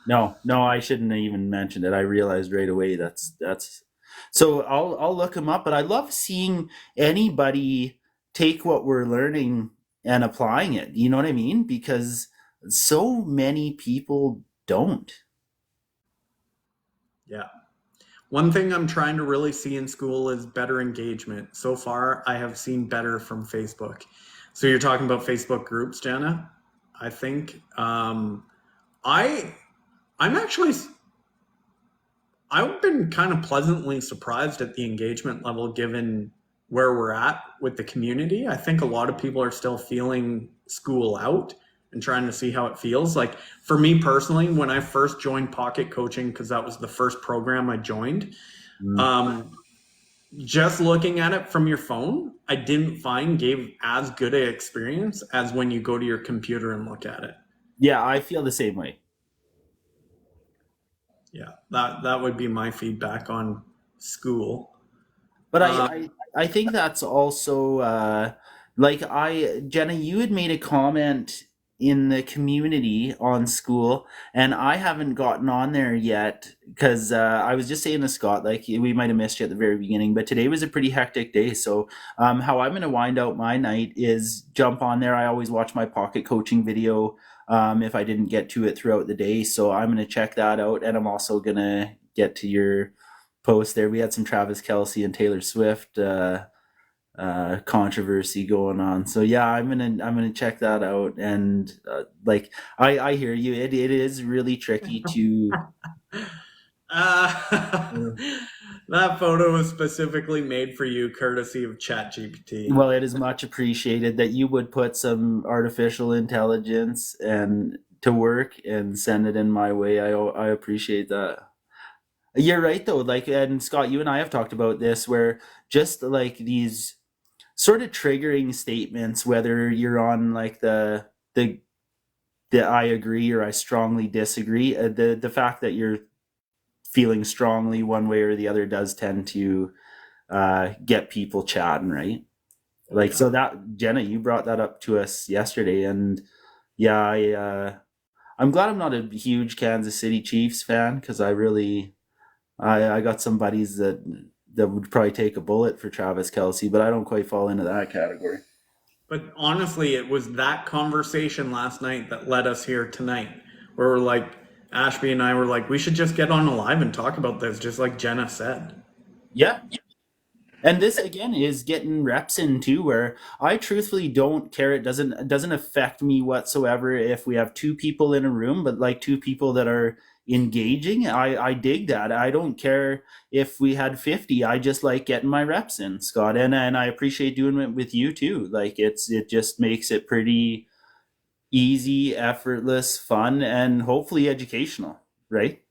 No, no, I shouldn't have even mentioned it. I realized right away that's. So I'll look him up. But I love seeing anybody take what we're learning and applying it. You know what I mean? Because so many people don't. Yeah. One thing I'm trying to really see in school is better engagement. So far, I have seen better from Facebook. So you're talking about Facebook groups, Jenna? I think I I'm actually I've been kind of pleasantly surprised at the engagement level given where we're at with the community. I think a lot of people are still feeling school out and trying to see how it feels. Like for me personally, when I first joined Pocket Coaching, because that was the first program I joined, Mm. um, just looking at it from your phone, I didn't find gave as good an experience as when you go to your computer and look at it. Yeah, I feel the same way. Yeah, that would be my feedback on school. But Um, I think that's also Like Jenna, you had made a comment in the community on school, and I haven't gotten on there yet because I was just saying to Scott, like we might have missed you at the very beginning, but today was a pretty hectic day. So, how I'm going to wind out my night is jump on there. I always watch my pocket coaching video if I didn't get to it throughout the day. So I'm going to check that out, and I'm also going to get to your post there. We had some Travis Kelce and Taylor Swift controversy going on. So yeah, I'm gonna check that out. And like I hear you. It is really tricky to. Uh, that photo was specifically made for you, courtesy of ChatGPT. Well, it is much appreciated that you would put some artificial intelligence and to work and send it in my way. I appreciate that. You're right though. Like, and Scott, you and I have talked about this where just like these sort of triggering statements, whether you're on like the I agree or I strongly disagree, the fact that you're feeling strongly one way or the other does tend to get people chatting, right? Oh, Like yeah. so that Jenna, you brought that up to us yesterday, and yeah, I'm glad I'm not a huge Kansas City Chiefs fan because I got some buddies that would probably take a bullet for Travis Kelce, but I don't quite fall into that category. But honestly, it was that conversation last night that led us here tonight, where we're like, Ashby and I were like, we should just get on a live and talk about this, just like Jenna said. Yeah, and this again is getting reps in too, where I truthfully don't care. It doesn't affect me whatsoever if we have two people in a room, but like two people that are engaging. I dig that. I don't care if we had 50. I just like getting my reps in, Scott, and I appreciate doing it with you too. Like it just makes it pretty easy, effortless, fun, and hopefully educational, right?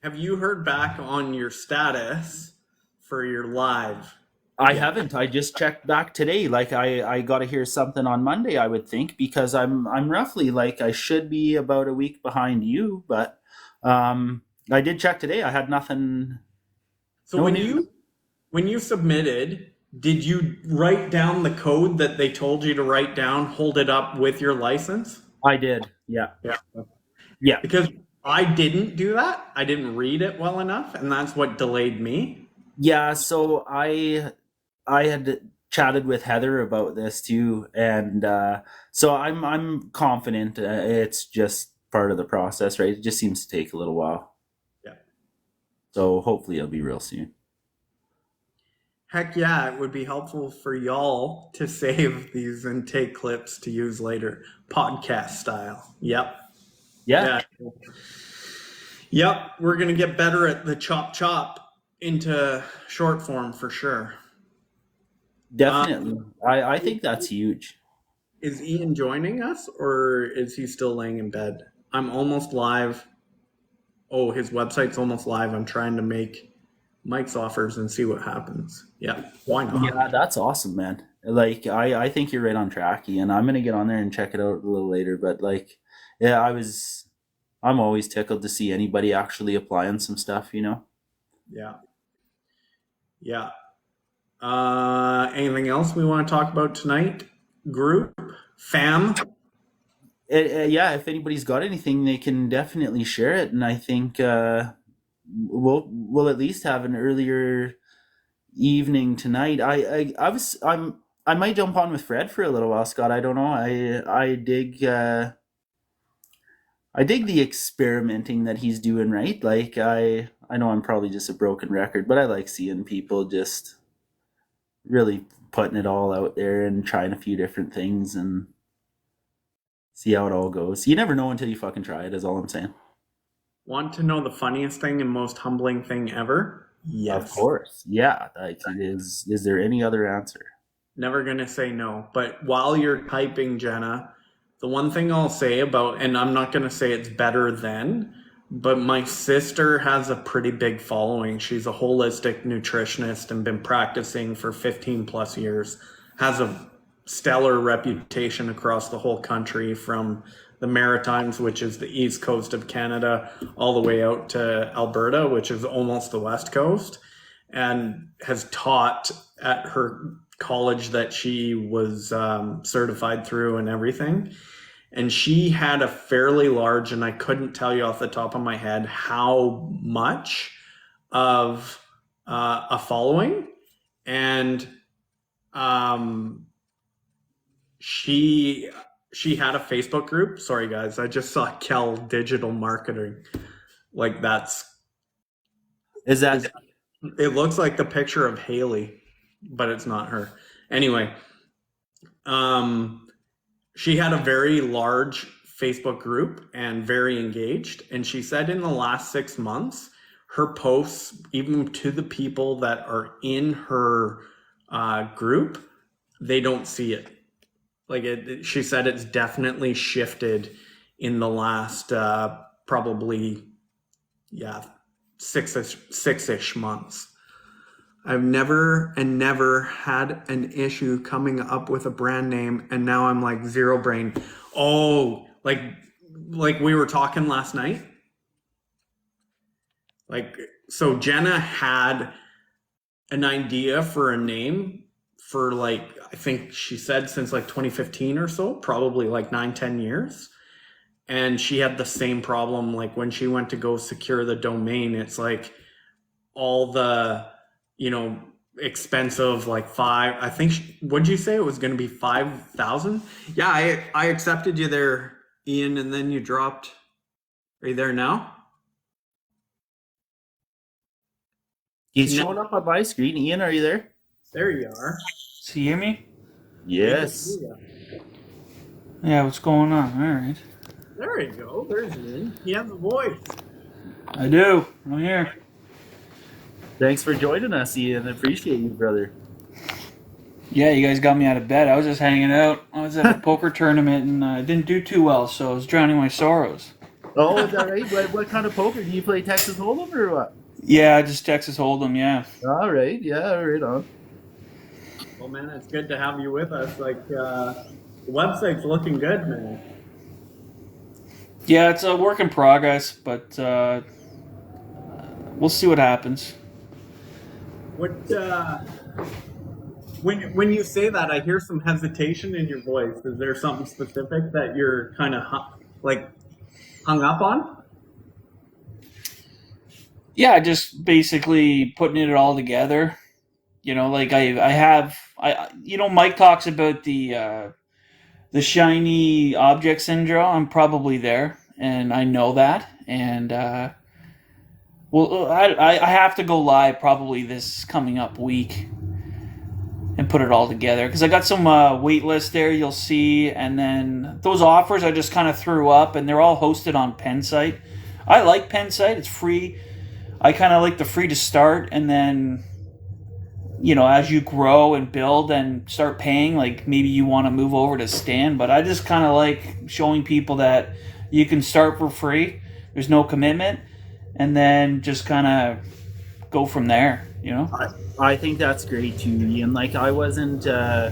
Have you heard back on your status for your live I yet? haven't. I just checked back today. Like I got to hear something on Monday, I would think, because I'm roughly like I should be about a week behind you, but I did check today. I had nothing, So no when news. you submitted, did you write down the code that they told you to write down, hold it up with your license? I did. Yeah. Yeah. Yeah. Because I didn't do that. I didn't read it well enough, and that's what delayed me. Yeah, so I had chatted with Heather about this too, and so I'm confident. It's just part of the process, right? It just seems to take a little while. Yeah. So hopefully it'll be real soon. Heck yeah, it would be helpful for y'all to save these and take clips to use later, podcast style. Yep. Yeah, Yeah. Yep. We're going to get better at the chop chop into short form for sure. definitely. Um, I think that's huge. is Ian joining us or is he still laying in bed? I'm almost live. Oh, his website's almost live. I'm trying to make Mike's offers and see what happens. Yeah, why not? Yeah, that's awesome, man. Like I think you're right on track, Ian. I'm gonna get on there and check it out a little later. But like, yeah, I'm always tickled to see anybody actually applying some stuff, you know? Yeah, yeah. Anything else we want to talk about tonight? Group, fam. Yeah, if anybody's got anything, they can definitely share it. And I think we'll at least have an earlier evening tonight. I might jump on with Fred for a little while, Scott. I don't know. I dig the experimenting that he's doing, right? Like I know I'm probably just a broken record, but I like seeing people just really putting it all out there and trying a few different things and see how it all goes. You never know until you fucking try it, is all I'm saying. Want to know the funniest thing and most humbling thing ever? Of Yes. course. Yeah. Like is there any other answer? Never gonna say no. But while you're typing, Jenna, the one thing I'll say about, and I'm not gonna say it's better than, but my sister has a pretty big following. She's a holistic nutritionist and been practicing for 15 plus years. Has a stellar reputation across the whole country from the Maritimes, which is the east coast of Canada, all the way out to Alberta, which is almost the west coast, and has taught at her college that she was certified through and everything. And she had a fairly large, and I couldn't tell you off the top of my head how much of a following. And um, she had a Facebook group. Sorry, guys, I just saw Kel Digital Marketing. Like Is that it looks like the picture of Haley, but it's not her. Anyway, um, she had a very large Facebook group and very engaged. And she said in the last 6 months, her posts, even to the people that are in her group, they don't see it. Like she said, it's definitely shifted in the last probably, yeah, six-ish months. I've never had an issue coming up with a brand name, and now I'm like zero brain. Oh, like we were talking last night. Like, so Jenna had an idea for a name for like, I think she said since like 2015 or so, probably like 9-10 years. And she had the same problem. Like when she went to go secure the domain, it's like all the, expensive, like I think, what'd you say? It was going to be 5,000? Yeah, I accepted you there, Ian, and then you dropped. Are you there now? he's showing up on my screen? Ian, are you there? There you are. So you hear me? Yes. Yeah, what's going on? All right. There you go. There's Ian. He has a voice. I do. I'm here. Thanks for joining us, Ian. I appreciate you, brother. Yeah, you guys got me out of bed. I was just hanging out. I was at a poker tournament and I didn't do too well, so I was drowning my sorrows. Oh, is that right? What kind of poker? Do you play Texas Hold'em or what? Yeah, just Texas Hold'em, yeah. All right. Yeah, right on. Well, man, it's good to have you with us. Like, the website's looking good, man. Yeah, it's a work in progress, but we'll see what happens. What, when you say that, I hear some hesitation in your voice. Is there something specific that you're kind of hung up on? Yeah, just basically putting it all together. Like Mike talks about the shiny object syndrome. I'm probably there, and I know that. And I have to go live probably this coming up week and put it all together because I got some wait list there you'll see, and then those offers I just kind of threw up, and they're all hosted on Pensite. I like Pensite; it's free. I kind of like the free to start, and then as you grow and build and start paying, like maybe you want to move over to Stan. But I just kind of like showing people that you can start for free. There's no commitment, and then just kind of go from there. I think that's great too, Ian. Like I wasn't trying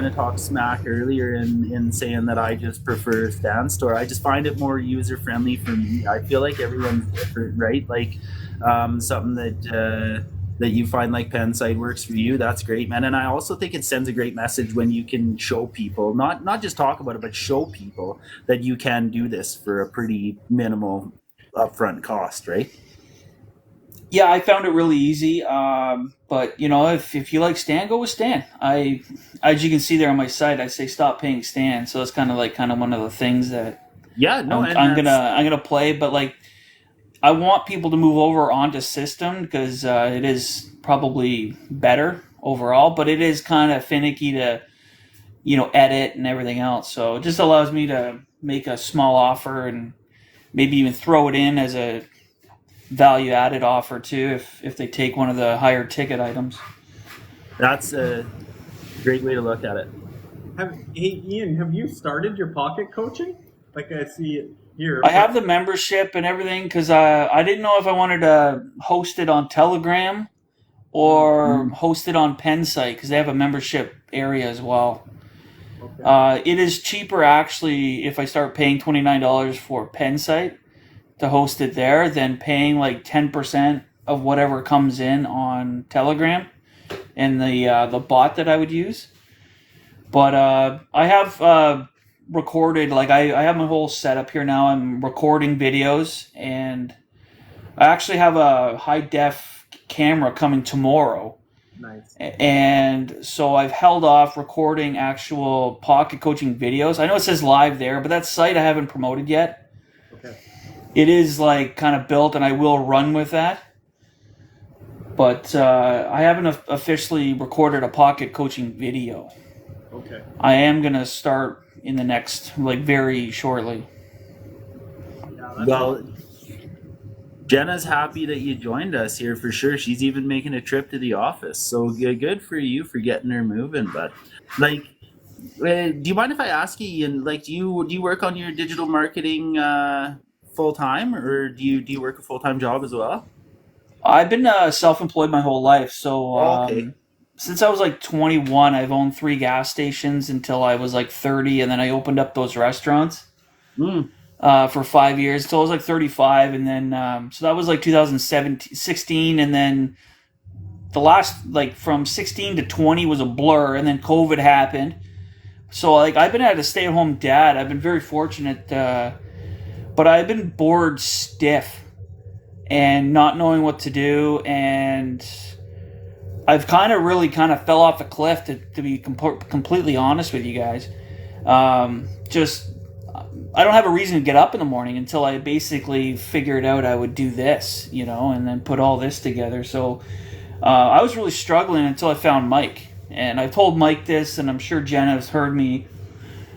to talk smack earlier in saying that I just prefer Stan Store. I just find it more user friendly for me. I feel like everyone's different, right? Like something that you find like Penside works for you, that's great, man. And I also think it sends a great message when you can show people, not just talk about it, but show people that you can do this for a pretty minimal upfront cost, right? Yeah, I found it really easy. But if you like Stan, go with Stan. As you can see there on my site, I say stop paying Stan. So that's kind of one of the things that I'm gonna play. But like, I want people to move over onto System because it is probably better overall. But it is kind of finicky to edit and everything else. So it just allows me to make a small offer and maybe even throw it in as a value added offer too if they take one of the higher ticket items. That's a great way to look at it. Hey Ian, have you started your pocket coaching? Like I see it here. I have the membership and everything because I didn't know if I wanted to host it on Telegram or host it on Pensite because they have a membership area as well. Okay. It is cheaper actually if I start paying $29 for Pensite to host it there than paying like 10% of whatever comes in on Telegram. and the bot that I would use. But I have recorded, like I have my whole setup here now. I'm recording videos, and I actually have a high def camera coming tomorrow. Nice. And so I've held off recording actual pocket coaching videos. I know it says live there, but that site I haven't promoted yet. Okay. It is like kind of built, and I will run with that. But I haven't officially recorded a pocket coaching video. Okay. I am gonna start in the next, like, very shortly. Yeah, Well, Jenna's happy that you joined us here for sure. She's even making a trip to the office. So good for you for getting her moving. But like, do you mind if I ask you, Ian? Like, do you work on your digital marketing full time, or do you work a full time job as well? I've been self-employed my whole life, so Okay. since I was like 21, I've owned 3 gas stations until I was like 30, and then I opened up those restaurants Mm. for 5 years until I was like 35, and then so that was like 2017, 16, and then the last, like, from 16 to 20 was a blur, and then COVID happened. So like I've been at a stay-at-home dad. I've been very fortunate, but I've been bored stiff and not knowing what to do, and I've kind of fell off the cliff, to be completely honest with you guys. Just I don't have a reason to get up in the morning until I basically figured out I would do this, and then put all this together. So I was really struggling until I found Mike, and I told Mike this, and I'm sure Jenna has heard me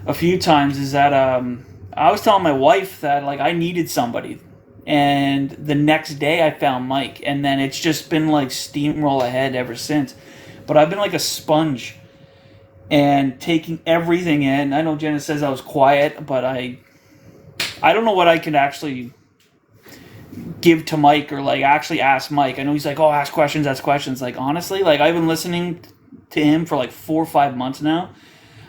a few times. Is that I was telling my wife that, like, I needed somebody, and the next day I found Mike, and then it's just been like steamroll ahead ever since. But I've been like a sponge and taking everything in. I know Jenna says I was quiet, but I don't know what I can actually give to Mike, or like actually ask Mike. I know he's like, oh, ask questions. Like, honestly, like, I've been listening to him for like 4 or 5 months now.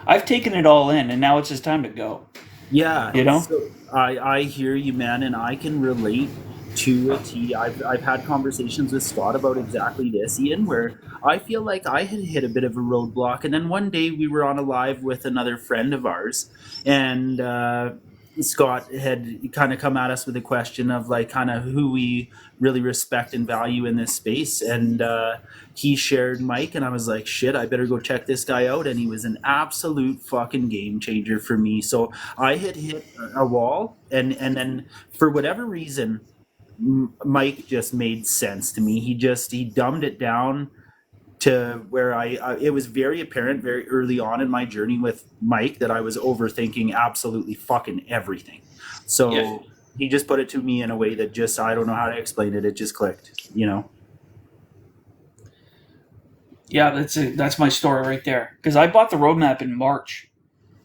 I've taken it all in, and now it's just time to go. Yeah, You know? so I hear you, man, and I can relate to a T. I've had conversations with Scott about exactly this, Ian, where I feel like I had hit a bit of a roadblock, and then one day we were on a live with another friend of ours, and Scott had kind of come at us with a question of like kind of who we really respect and value in this space, and he shared Mike, and I was like, shit, I better go check this guy out, and he was an absolute fucking game changer for me. So I had hit a wall, and then for whatever reason, Mike just made sense to me. He dumbed it down to where it was very apparent very early on in my journey with Mike that I was overthinking absolutely fucking everything. So Yeah. he just put it to me in a way that just, I don't know how to explain it. It just clicked. Yeah, that's my story right there. Because I bought the roadmap in March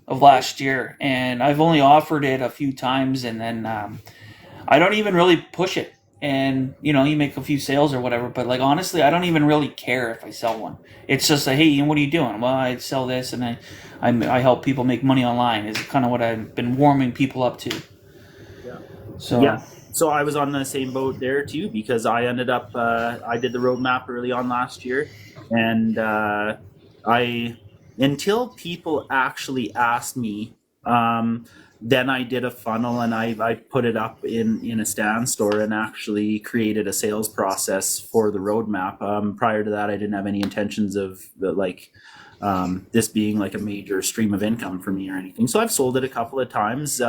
of last year, and I've only offered it a few times, and then I don't even really push it. And you make a few sales or whatever, but like, honestly, I don't even really care if I sell one. It's just like, hey, Ian, what are you doing? Well, I sell this, and I help people make money online. Is kind of what I've been warming people up to. Yeah. So Yeah. So I was on the same boat there too, because I ended up, I did the roadmap early on last year, and I, until people actually asked me, then I did a funnel, and I put it up in a stand store and actually created a sales process for the roadmap. Prior to that, I didn't have any intentions of this being like a major stream of income for me or anything. So I've sold it a couple of times.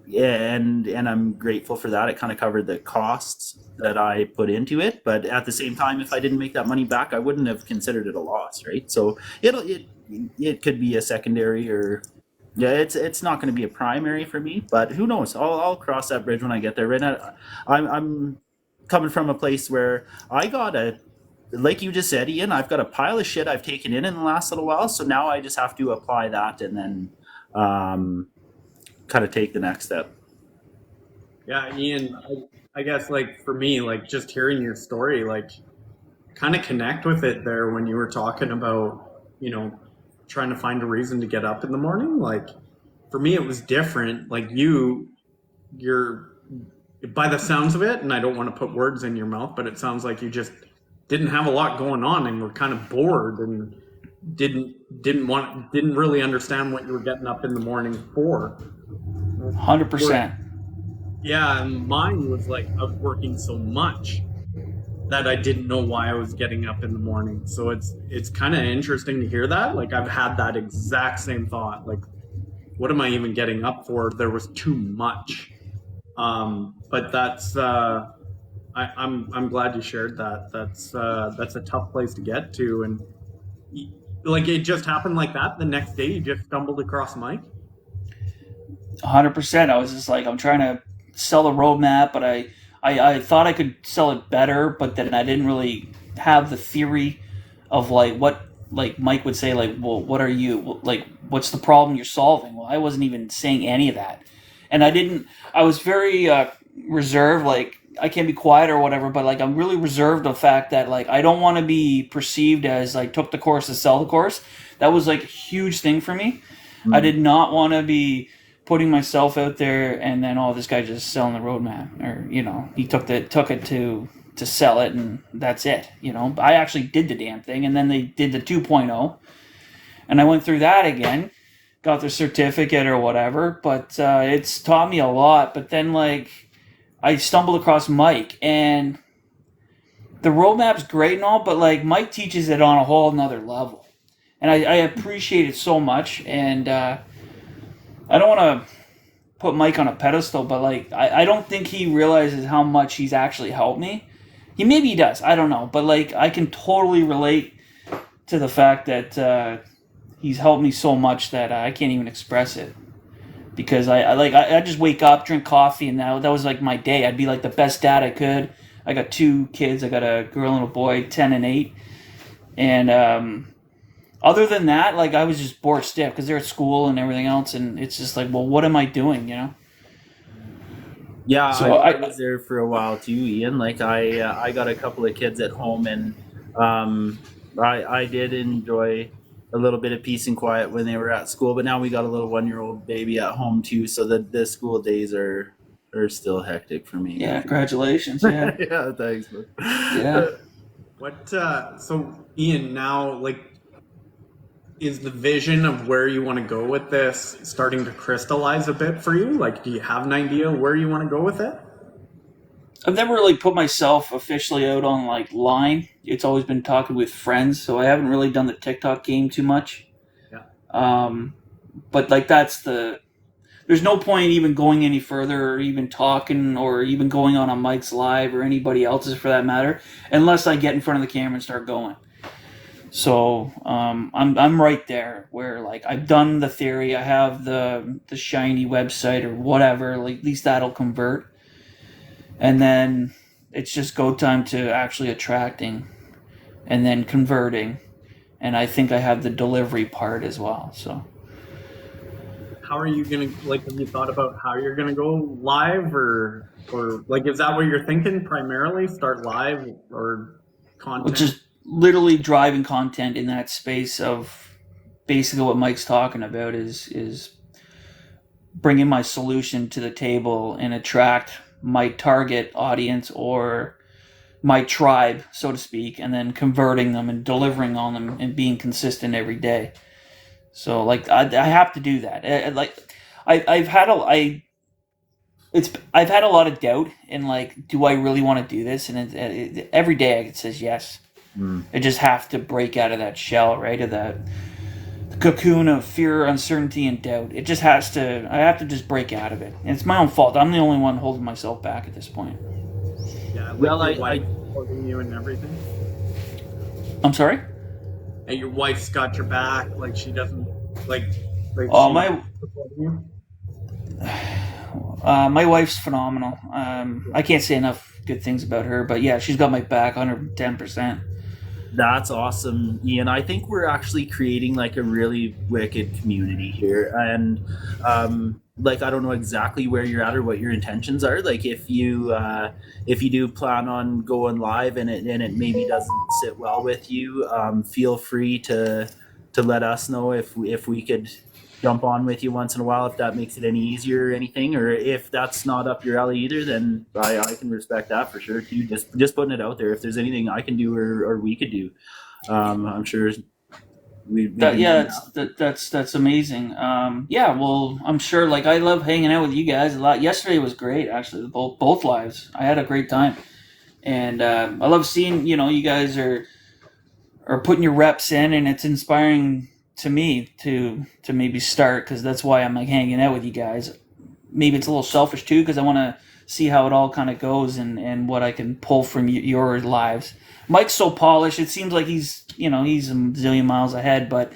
Yeah, and I'm grateful for that. It kind of covered the costs that I put into it, but at the same time, if I didn't make that money back, I wouldn't have considered it a loss, right? So it could be a secondary, or yeah, it's not going to be a primary for me, but who knows? I'll cross that bridge when I get there. Right now, I'm coming from a place where I got like you just said, Ian, I've got a pile of shit I've taken in the last little while, so now I just have to apply that, and then kind of take the next step. Yeah, Ian, I guess, like, for me, like, just hearing your story, like, kind of connect with it there when you were talking about, trying to find a reason to get up in the morning. Like, for me, it was different. Like, you're, by the sounds of it, and I don't want to put words in your mouth, but it sounds like you just didn't have a lot going on and were kind of bored and didn't really understand what you were getting up in the morning for. 100%. Yeah, and mine was like I was working so much that I didn't know why I was getting up in the morning. So it's kind of interesting to hear that. Like I've had that exact same thought. Like, what am I even getting up for? There was too much. But that's I'm glad you shared that. That's a tough place to get to, and like it just happened like that. The next day, you just stumbled across Mike. 100%. I was just like, I'm trying to sell the roadmap, but I thought I could sell it better, but then I didn't really have the theory of like what like Mike would say, like, well, what are you like? What's the problem you're solving? Well, I wasn't even saying any of that, and I was very reserved. Like I can't be quiet or whatever, but like I'm really reserved the fact that like I don't want to be perceived as like took the course to sell the course. That was like a huge thing for me. Mm-hmm. I did not want to be putting myself out there and then this guy just selling the roadmap, or he took it to sell it and that's it. I actually did the damn thing, and then they did the 2.0 and I went through that again, got the certificate or whatever, but it's taught me a lot. But then like I stumbled across Mike, and the roadmap's great and all, but like Mike teaches it on a whole nother level, and I appreciate it so much. And I don't want to put Mike on a pedestal, but like I don't think he realizes how much he's actually helped me. Maybe he does, I don't know, but like I can totally relate to the fact that he's helped me so much that I can't even express it. Because I just wake up, drink coffee, and that was like my day. I'd be like the best dad I could. I got 2 kids. I got a girl and a boy, 10 and 8, and other than that, like I was just bored stiff because they're at school and everything else, and it's just like, well, what am I doing, Yeah, so I was there for a while too, Ian. Like I got a couple of kids at home, and I did enjoy a little bit of peace and quiet when they were at school. But now we got a little 1-year-old baby at home too, so the school days are still hectic for me. Yeah, congratulations. Yeah, yeah, thanks. Yeah. So Ian, now like, is the vision of where you want to go with this starting to crystallize a bit for you? Like, do you have an idea where you want to go with it? I've never really put myself officially out on like line. It's always been talking with friends, so I haven't really done the TikTok game too much. Yeah. But like there's no point even going any further, or even talking, or even going on a Mike's live or anybody else's for that matter, unless I get in front of the camera and start going. So I'm right there where like I've done the theory. I have the shiny website or whatever. Like at least that'll convert, and then it's just go time to actually attracting, and then converting, and I think I have the delivery part as well. So how are you gonna, like, have you thought about how you're gonna go live, or like, is that what you're thinking primarily? Start live or content? Just literally driving content in that space of basically what Mike's talking about is bringing my solution to the table and attract my target audience or my tribe, so to speak, and then converting them and delivering on them and being consistent every day. So like I have to do that. I've had a lot of doubt in like, do I really want to do this? And every day it says yes. I just have to break out of that shell, right? Of that cocoon of fear, uncertainty, and doubt. It just has to. I have to just break out of it, and it's my own fault. I'm the only one holding myself back at this point. Yeah. Well, I supporting you and everything. I'm sorry. And your wife's got your back. Like she doesn't like. Oh my wife's phenomenal. I can't say enough good things about her, but yeah, she's got my back 110%. That's awesome, Ian. I think we're actually creating like a really wicked community here, and like I don't know exactly where you're at or what your intentions are. Like if you do plan on going live and it maybe doesn't sit well with you, feel free to let us know if we could jump on with you once in a while if that makes it any easier or anything. Or if that's not up your alley either, then I can respect that for sure too. Just putting it out there. If there's anything I can do or we could do, I'm sure we'd That be more yeah, than happy. that's amazing. Yeah, well, I'm sure. Like, I love hanging out with you guys a lot. Yesterday was great, actually. Both lives, I had a great time, and I love seeing you guys are putting your reps in, and it's inspiring to me to maybe start, because that's why I'm like hanging out with you guys. Maybe it's a little selfish too, because I want to see how it all kind of goes, and what I can pull from your lives. Mike's so polished; it seems like he's a zillion miles ahead, but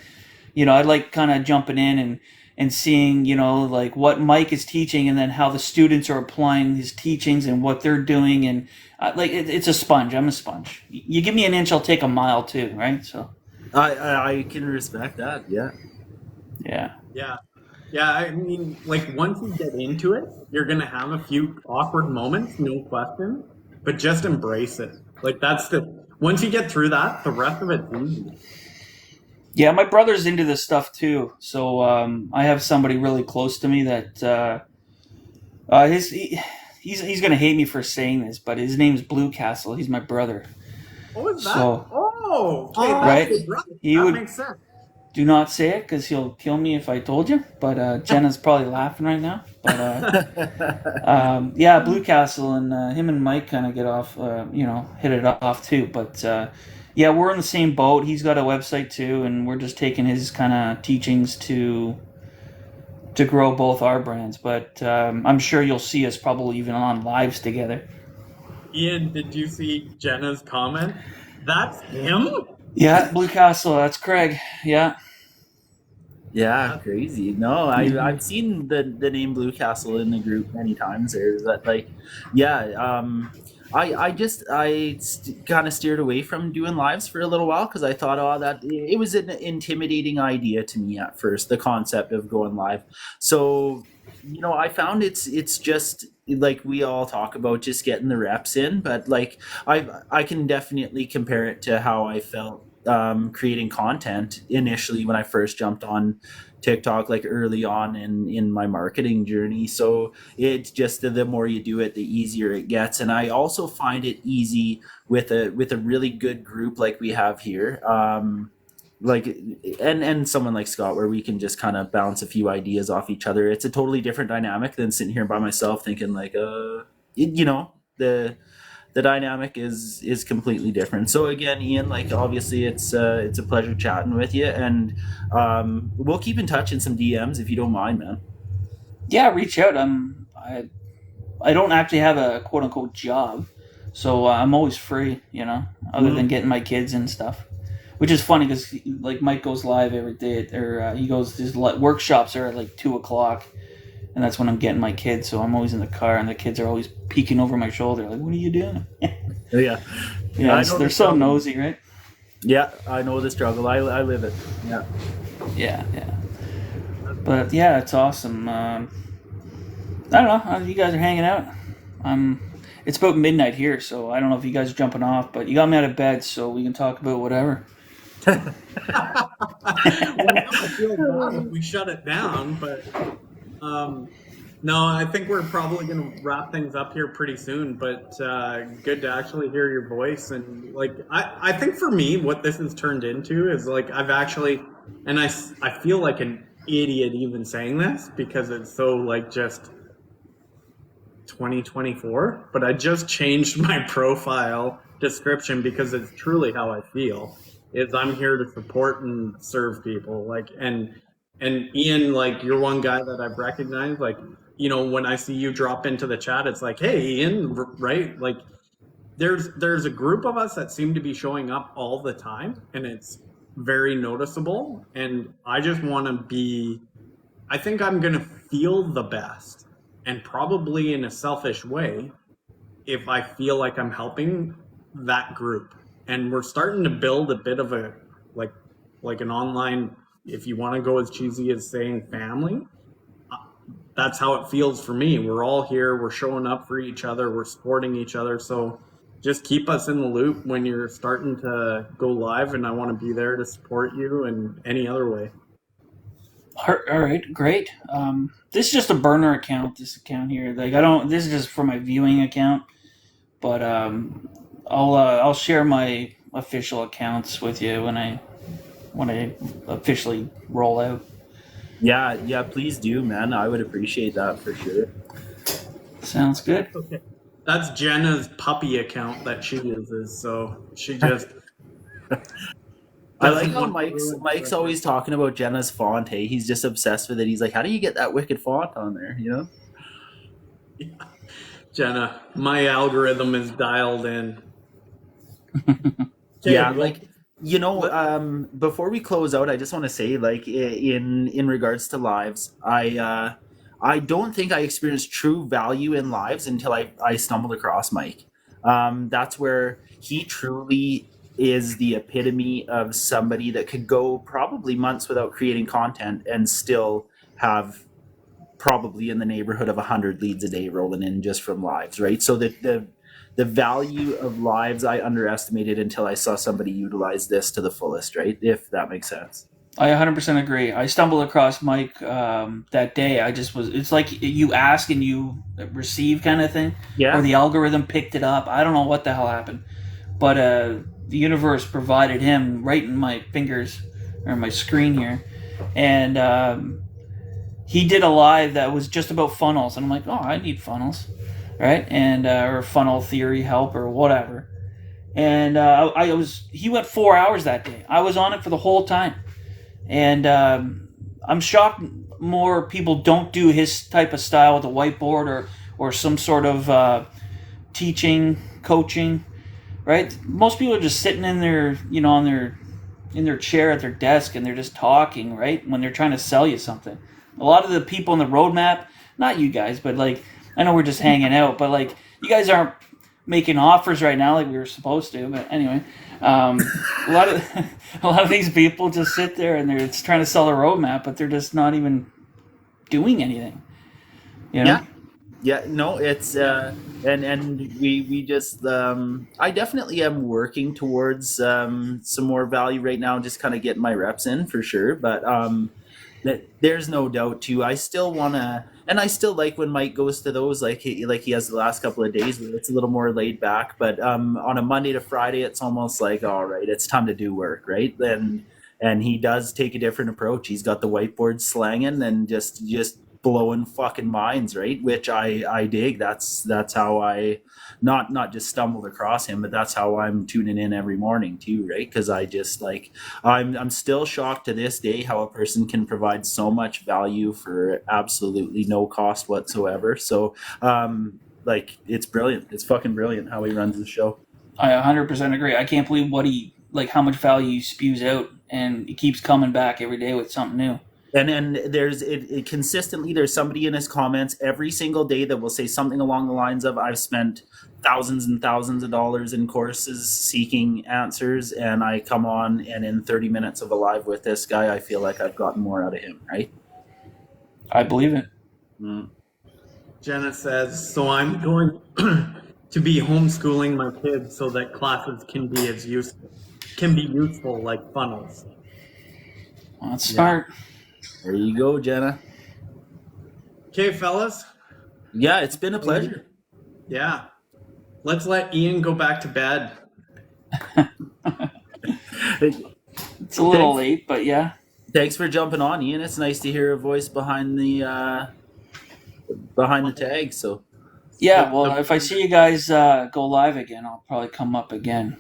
I like kind of jumping in and seeing like what Mike is teaching, and then how the students are applying his teachings and what they're doing, and like it's a sponge. I'm a sponge. You give me an inch, I'll take a mile too, right? So I can respect that. Yeah. yeah. Yeah. Yeah, I mean, like once you get into it, you're gonna have a few awkward moments, no question, but just embrace it. Like that's the once you get through that, the rest of it's easy. Yeah, my brother's into this stuff too. So I have somebody really close to me that he's gonna hate me for saying this, but his name's Blue Castle. He's my brother. Oh, is that? So Oh, okay, that's right, your brother. he That would makes sense. do not say it because he'll kill me if I told you. But Jenna's probably laughing right now. But yeah, Blue Castle and him and Mike kind of get off, hit it off too. But yeah, we're in the same boat. He's got a website too, and we're just taking his kind of teachings to grow both our brands. But I'm sure you'll see us probably even on lives together. Ian, did you see Jenna's comment? That's him? Yeah, Blue Castle. That's Craig. Yeah. Yeah, That's crazy. No, I've seen the name Blue Castle in the group many times. There's that like, yeah. I kind of steered away from doing lives for a little while because I thought, oh, that it was an intimidating idea to me at first, the concept of going live. So, I found it's just like we all talk about just getting the reps in, but like I can definitely compare it to how I felt creating content initially when I first jumped on TikTok, like early on in my marketing journey. So it's just the more you do it, the easier it gets. And I also find it easy with a really good group like we have here. Like and someone like Scott, where we can just kind of bounce a few ideas off each other. It's a totally different dynamic than sitting here by myself thinking like the dynamic is completely different. So again, Ian, like obviously it's a pleasure chatting with you, and we'll keep in touch in some DMs if you don't mind, man. Yeah, reach out. I don't actually have a quote unquote job, so I'm always free. Other than mm, getting my kids and stuff, which is funny because like Mike goes live every day, or he goes his workshops are at like 2 o'clock, and that's when I'm getting my kids. So I'm always in the car, and the kids are always peeking over my shoulder, like, "What are you doing?" Yeah, yeah, Yeah, I know they're the so struggle. nosy, right? Yeah, I know the struggle. I live it. Yeah. Yeah, yeah. that's But yeah, it's awesome. I don't know how you guys are hanging out. I'm. It's about midnight here, so I don't know if you guys are jumping off, but you got me out of bed, so we can talk about whatever. well, now I feel bad if we shut it down, but um, no, I think we're probably going to wrap things up here pretty soon. But good to actually hear your voice, and like I think for me, what this has turned into is like I've actually, and I feel like an idiot even saying this because it's so like just 2024, but I just changed my profile description because it's truly how I feel. Is I'm here to support and serve people. Like and Ian, like you're one guy that I've recognized. Like when I see you drop into the chat, it's like, hey, Ian, right? Like there's a group of us that seem to be showing up all the time, and it's very noticeable. And I just want to be I think I'm going to feel the best, and probably in a selfish way, if I feel like I'm helping that group. And we're starting to build a bit of a like like an online, if you want to go as cheesy as saying family, that's how it feels for me. We're all here, we're showing up for each other, we're supporting each other. So just keep us in the loop when you're starting to go live, and I want to be there to support you in any other way. All right, great. This is just a burner account. This account here, like I don't. This is just for my viewing account, but I'll share my official accounts with you when I officially roll out. Yeah, please do, man. I would appreciate that for sure. Sounds good. Okay. That's Jenna's puppy account that she uses, so she just I like doesn't how want to ruin Mike's it. always talking about Jenna's font. Hey, he's just obsessed with it. He's like, how do you get that wicked font on there? You know? Jenna, my algorithm is dialed in. Yeah, Okay, well, like before we close out, I just want to say, like, in regards to lives, I don't think I experienced true value in lives until I stumbled across Mike. That's where he truly is the epitome of somebody that could go probably months without creating content and still have probably in the neighborhood of 100 leads a day rolling in just from lives, right? So the value of lives I underestimated until I saw somebody utilize this to the fullest, right? If that makes sense. I 100% agree. I stumbled across Mike that day. I just was. It's like you ask and you receive kind of thing, or Yeah. the algorithm picked it up. I don't know what the hell happened, but the universe provided him right in my fingers or my screen here, and he did a live that was just about funnels, and I'm like, oh, I need funnels, right? And or funnel theory help or whatever. And he went 4 hours that day. I was on it for the whole time, and I'm shocked more people don't do his type of style with a whiteboard or some sort of teaching, coaching, right? Most people are just sitting in their, on their in their chair at their desk and they're just talking, right? When they're trying to sell you something. A lot of the people in the roadmap, not you guys, but like I know we're just hanging out, but like you guys aren't making offers right now like we were supposed to. But anyway, a lot of a lot of these people just sit there and they're trying to sell a roadmap, but they're just not even doing anything. You know? Yeah. Yeah, no, it's and we just I definitely am working towards some more value right now, just kind of getting my reps in for sure. But that there's no doubt too. I still wanna, and I still like when Mike goes to those, like he has the last couple of days where it's a little more laid back. But on a Monday to Friday, it's almost like, all right, it's time to do work, right? And he does take a different approach. He's got the whiteboard slanging and just blowing fucking minds, right? Which I dig. That's how I not just stumbled across him, but that's how I'm tuning in every morning too, right? Because I just like I'm still shocked to this day how a person can provide so much value for absolutely no cost whatsoever. So like it's brilliant. It's fucking brilliant how he runs the show. I 100% agree. I can't believe how much value he spews out, and he keeps coming back every day with something new. And there's it consistently, there's somebody in his comments every single day that will say something along the lines of, I've spent thousands and thousands of dollars in courses seeking answers, and I come on and in 30 minutes of a live with this guy, I feel like I've gotten more out of him, right? I believe it. Mm. Jenna says, so I'm going to be homeschooling my kids so that classes can be useful like funnels. Well, that's smart. There you go, Jenna. Okay, fellas. Yeah, it's been a pleasure. Yeah. Let's let Ian go back to bed. It's a little late, but yeah. Thanks for jumping on, Ian. It's nice to hear a voice behind the tag. So Yeah, well, if I see you guys go live again, I'll probably come up again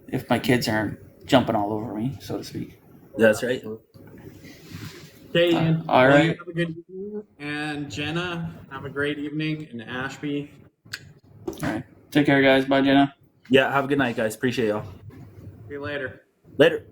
if my kids aren't jumping all over me, so to speak. that's right. Okay, Ian. All right. You have a good evening. And Jenna, have a great evening. And Ashby. All right. Take care, guys. Bye, Jenna. Yeah, have a good night, guys. Appreciate y'all. See you later. Later.